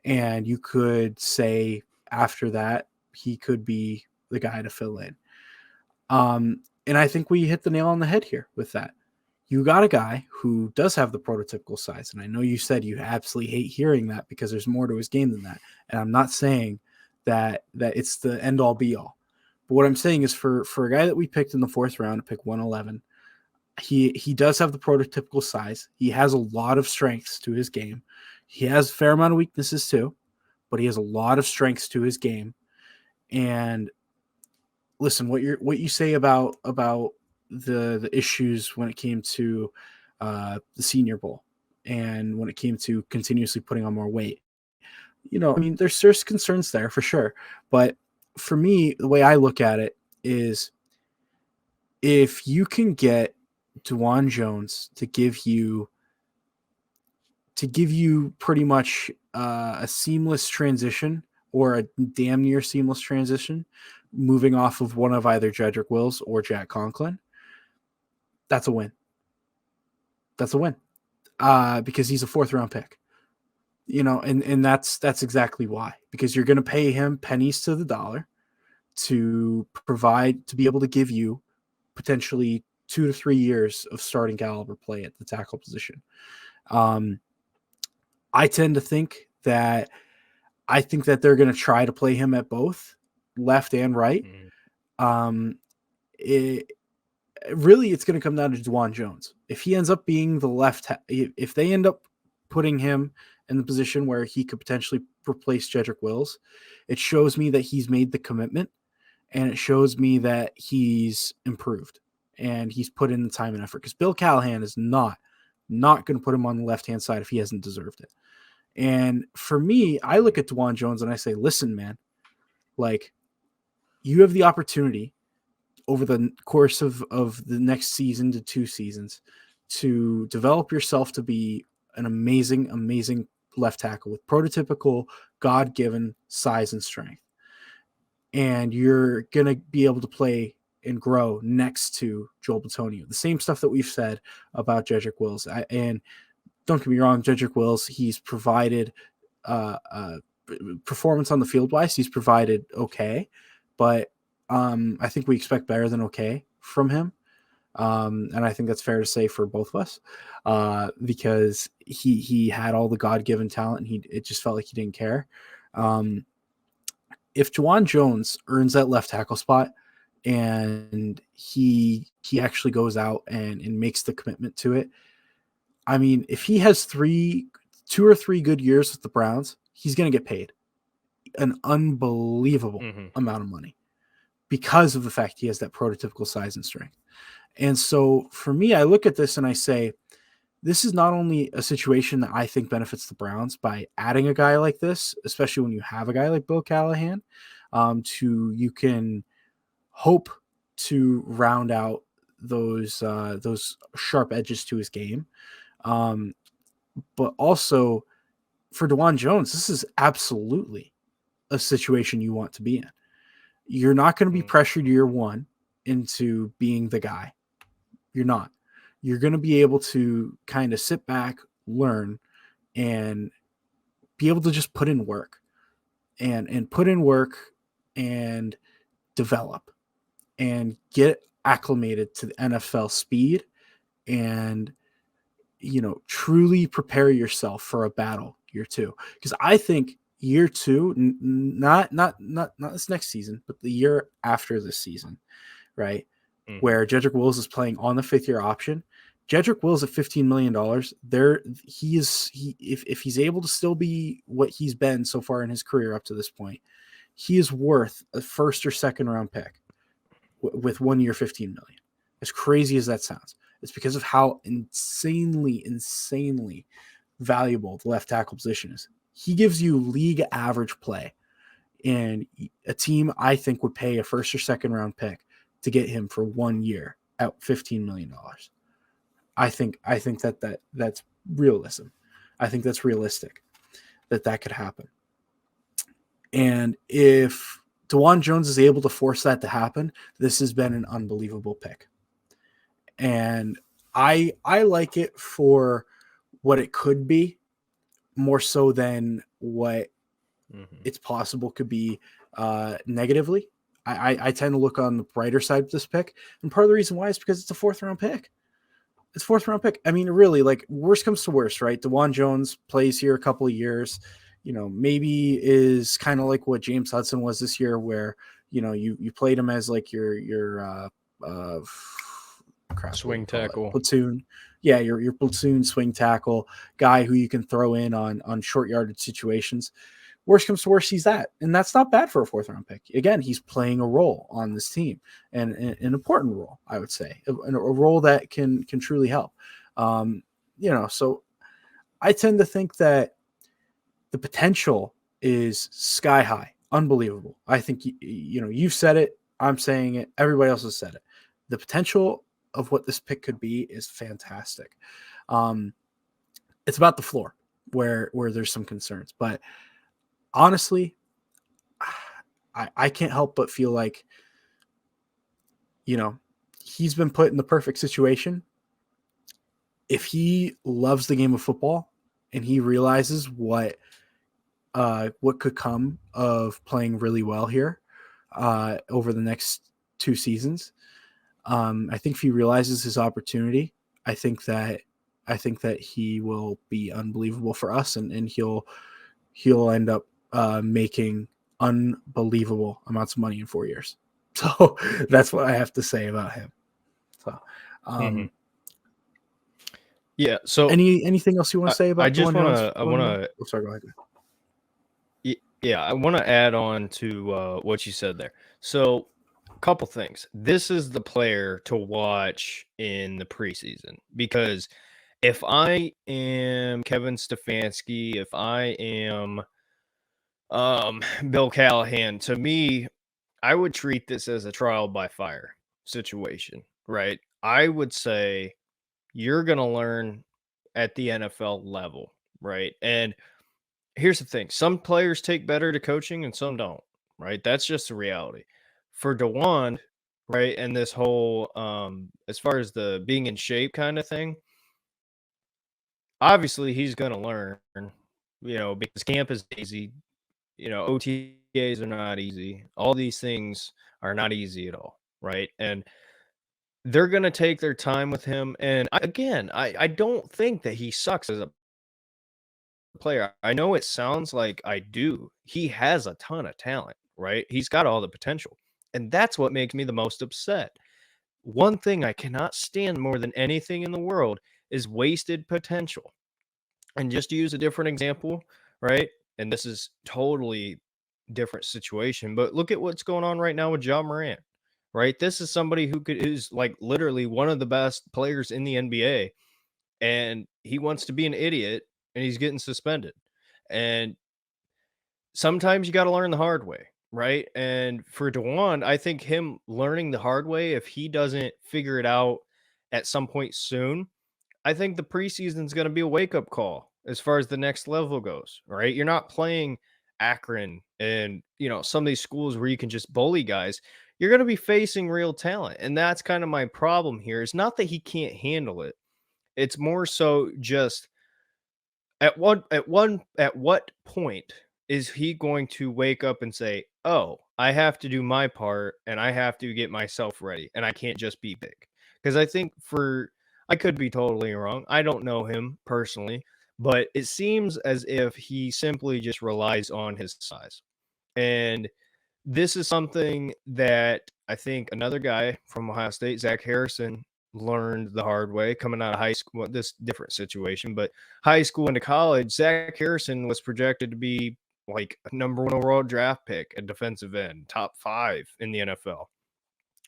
and you could say after that he could be the guy to fill in. And I think we hit the nail on the head here with that. You got a guy who does have the prototypical size, and I know you said you absolutely hate hearing that because there's more to his game than that. And I'm not saying that it's the end-all be-all. But what I'm saying is for a guy that we picked in the 4th round to pick 111, he does have the prototypical size. He has a lot of strengths to his game. He has a fair amount of weaknesses too, but he has a lot of strengths to his game. And listen, what you say about the issues when it came to the Senior Bowl and when it came to continuously putting on more weight, I mean, there's concerns there for sure. But for me, the way I look at it is if you can get Dawand Jones to give you pretty much a seamless transition or a damn near seamless transition, moving off of one of either Cedric Wills or Jack Conklin, that's a win. That's a win. Because he's a 4th round pick. And that's exactly why. Because you're going to pay him pennies to the dollar to be able to give you potentially 2 to 3 years of starting caliber play at the tackle position. I tend to think that they're going to try to play him at both left and right. Really, it's going to come down to Dawand Jones. If he ends up being the left, if they end up putting him in the position where he could potentially replace Cedric Wills, it shows me that he's made the commitment, and it shows me that he's improved and he's put in the time and effort, because Bill Callahan is not going to put him on the left-hand side if he hasn't deserved it. And for me, I look at Dawand Jones and I say, listen, man, like, you have the opportunity over the course of the next season to 2 seasons to develop yourself to be an amazing, amazing left tackle with prototypical God-given size and strength. And you're going to be able to play and grow next to Joel Bitonio. The same stuff that we've said about Cedric Wills. And don't get me wrong, Cedric Wills, he's provided performance on the field wise. He's provided okay, but I think we expect better than okay from him. And I think that's fair to say for both of us, because he had all the God-given talent, and it just felt like he didn't care. If Dawand Jones earns that left tackle spot and he actually goes out and makes the commitment to it, I mean, if he has 2 or 3 good years with the Browns, he's going to get paid an unbelievable amount of money because of the fact he has that prototypical size and strength. And so for me, I look at this and I say, this is not only a situation that I think benefits the Browns by adding a guy like this, especially when you have a guy like Bill Callahan, you can hope to round out those sharp edges to his game. But also for Dawand Jones, this is absolutely a situation you want to be in. You're not going to be pressured year one into being the guy. You're not. You're going to be able to kind of sit back, learn, and be able to just put in work and put in work and develop and get acclimated to the NFL speed and, truly prepare yourself for a battle year 2. Because I think year 2, not this next season, but the year after this season, right? Where Cedric Wills is playing on the 5th-year option. Cedric Wills at $15 million. If he's able to still be what he's been so far in his career up to this point, he is worth a 1st or 2nd round pick with 1 year, $15 million. As crazy as that sounds, it's because of how insanely valuable the left tackle position is. He gives you league average play, and a team I think would pay a 1st or 2nd round pick to get him for 1 year at $15 million. I think that's realism. I think that's realistic that could happen. And if Dawand Jones is able to force that to happen, this has been an unbelievable pick. And I like it for what it could be, more so than what it's possible could be negatively. I tend to look on the brighter side of this pick. And part of the reason why is because it's a 4th round pick. It's 4th round pick. I mean, really, like, worst comes to worst, right? Dawand Jones plays here a couple of years, maybe is kind of like what James Hudson was this year, where, you played him as like your swing tackle platoon. Yeah. Your platoon swing tackle guy who you can throw in on short yardage situations. Worst comes to worst, he's that. And that's not bad for a 4th round pick. Again, he's playing a role on this team, and an important role, I would say, a role that can truly help. So I tend to think that the potential is sky high, unbelievable. I think, you've said it, I'm saying it, everybody else has said it. The potential of what this pick could be is fantastic. It's about the floor where there's some concerns, but honestly, I can't help but feel like, he's been put in the perfect situation. If he loves the game of football and he realizes what could come of playing really well here over the next 2 seasons, I think if he realizes his opportunity, I think that he will be unbelievable for us, and he'll end up making unbelievable amounts of money in 4 years. So that's what I have to say about him. So, yeah. So anything else you want to say about? I just want to. Oh, sorry, go ahead. Yeah, I want to add on to what you said there. So, a couple things. This is the player to watch in the preseason, because if I am Kevin Stefanski, if I am Bill Callahan, to me, I would treat this as a trial by fire situation, right? I would say you're going to learn at the NFL level, right? And here's the thing. Some players take better to coaching and some don't, right? That's just the reality. For Dawand, right, and this whole as far as the being in shape kind of thing, obviously he's going to learn, because camp is easy, OTAs are not easy. All these things are not easy at all, right? And they're going to take their time with him. And I don't think that he sucks as a player. I know it sounds like I do. He has a ton of talent, right? He's got all the potential. And that's what makes me the most upset. One thing I cannot stand more than anything in the world is wasted potential. And just to use a different example, right? And this is totally different situation, but look at what's going on right now with Ja Morant, right? This is somebody who's like literally one of the best players in the NBA, and he wants to be an idiot and he's getting suspended. And sometimes you got to learn the hard way, right? And for Dawand, I think him learning the hard way, if he doesn't figure it out at some point soon, I think the preseason is going to be a wake-up call as far as the next level goes, right? You're not playing Akron and, some of these schools where you can just bully guys. You're going to be facing real talent. And that's kind of my problem here. It's not that he can't handle it. It's more so just at what point is he going to wake up and say, "Oh, I have to do my part and I have to get myself ready and I can't just be big." Because I think I could be totally wrong. I don't know him personally, but it seems as if he simply just relies on his size. And this is something that I think another guy from Ohio State, Zach Harrison, learned the hard way coming out of high school. Well, this different situation, but high school into college, Zach Harrison was projected to be like a number 1 overall draft pick, a defensive end, top 5 in the NFL.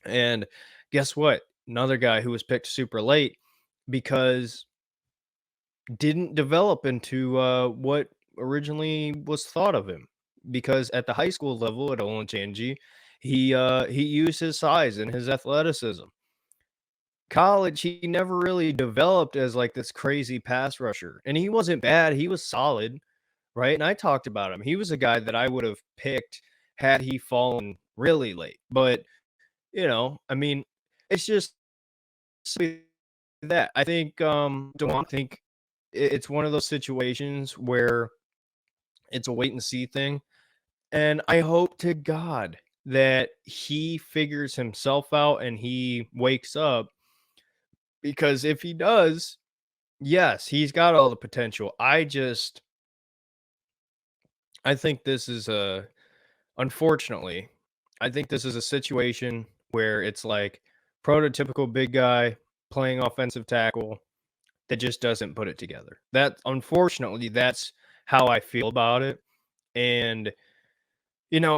And guess what? Another guy who was picked super late because didn't develop into what originally was thought of him. Because at the high school level at Olentangy, he used his size and his athleticism. College, he never really developed as like this crazy pass rusher, and he wasn't bad. He was solid, right? And I talked about him. He was a guy that I would have picked had he fallen really late. But I mean, it's just that I think don't think it's one of those situations where it's a wait and see thing. And I hope to God that he figures himself out and he wakes up, because if he does, yes, he's got all the potential. I think this is unfortunately, I think this is a situation where it's like prototypical big guy playing offensive tackle that just doesn't put it together. Unfortunately, that's how I feel about it. And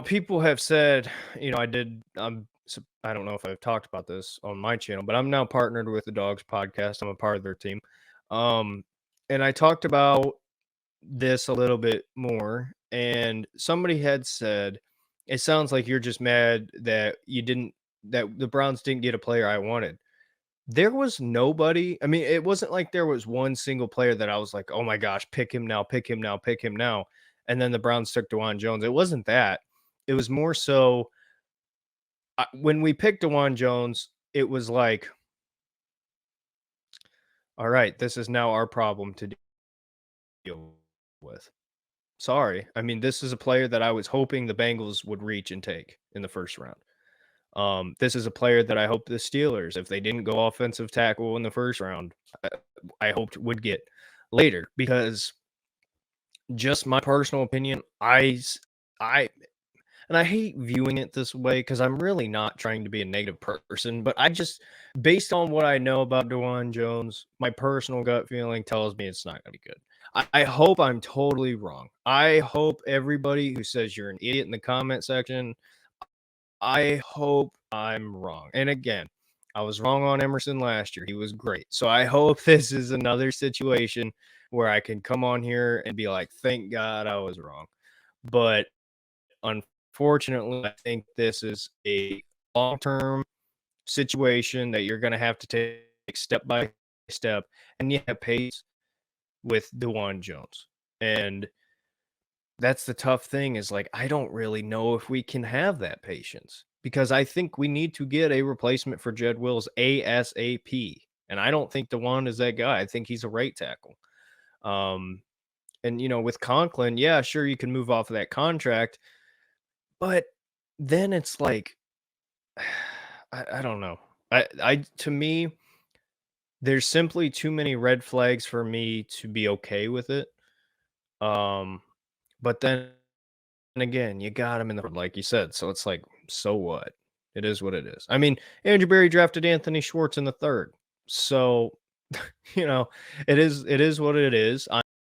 people have said, I don't know if I've talked about this on my channel, but I'm now partnered with the Dogs podcast. I'm a part of their team. And I talked about this a little bit more, and somebody had said, it sounds like you're just mad that that the Browns didn't get a player I wanted. There was nobody. I mean, it wasn't like there was one single player that I was like, oh my gosh, pick him now, pick him now, pick him now. And then the Browns took Dawand Jones. It wasn't that. It was more so when we picked Dawand Jones, it was like, all right, this is now our problem to deal with. Sorry. I mean, this is a player that I was hoping the Bengals would reach and take in the first round. This is a player that I hope the Steelers, if they didn't go offensive tackle in the first round, I hoped would get later, because just my personal opinion, I hate viewing it this way because I'm really not trying to be a negative person, but I just, based on what I know about Dawand Jones, my personal gut feeling tells me it's not going to be good. I hope I'm totally wrong. I hope everybody who says you're an idiot in the comment section, I hope I'm wrong. And again, I was wrong on Emerson last year. He was great. So I hope this is another situation where I can come on here and be like, thank God I was wrong. But unfortunately, I think this is a long-term situation that you're going to have to take step by step, and you have pace with Dawand Jones. And that's the tough thing, is like, I don't really know if we can have that patience, because I think we need to get a replacement for Jed Wills ASAP. And I don't think Dawand is that guy. I think he's a right tackle. And, you know, with Conklin, yeah, sure, you can move off of that contract, but then it's like, I don't know. To me, there's simply too many red flags for me to be okay with it. But then again, you got him in the, like you said, so it's like, so what? It is what it is. I mean, Andrew Berry drafted Anthony Schwartz in the 3rd. So, you know, it is what it is.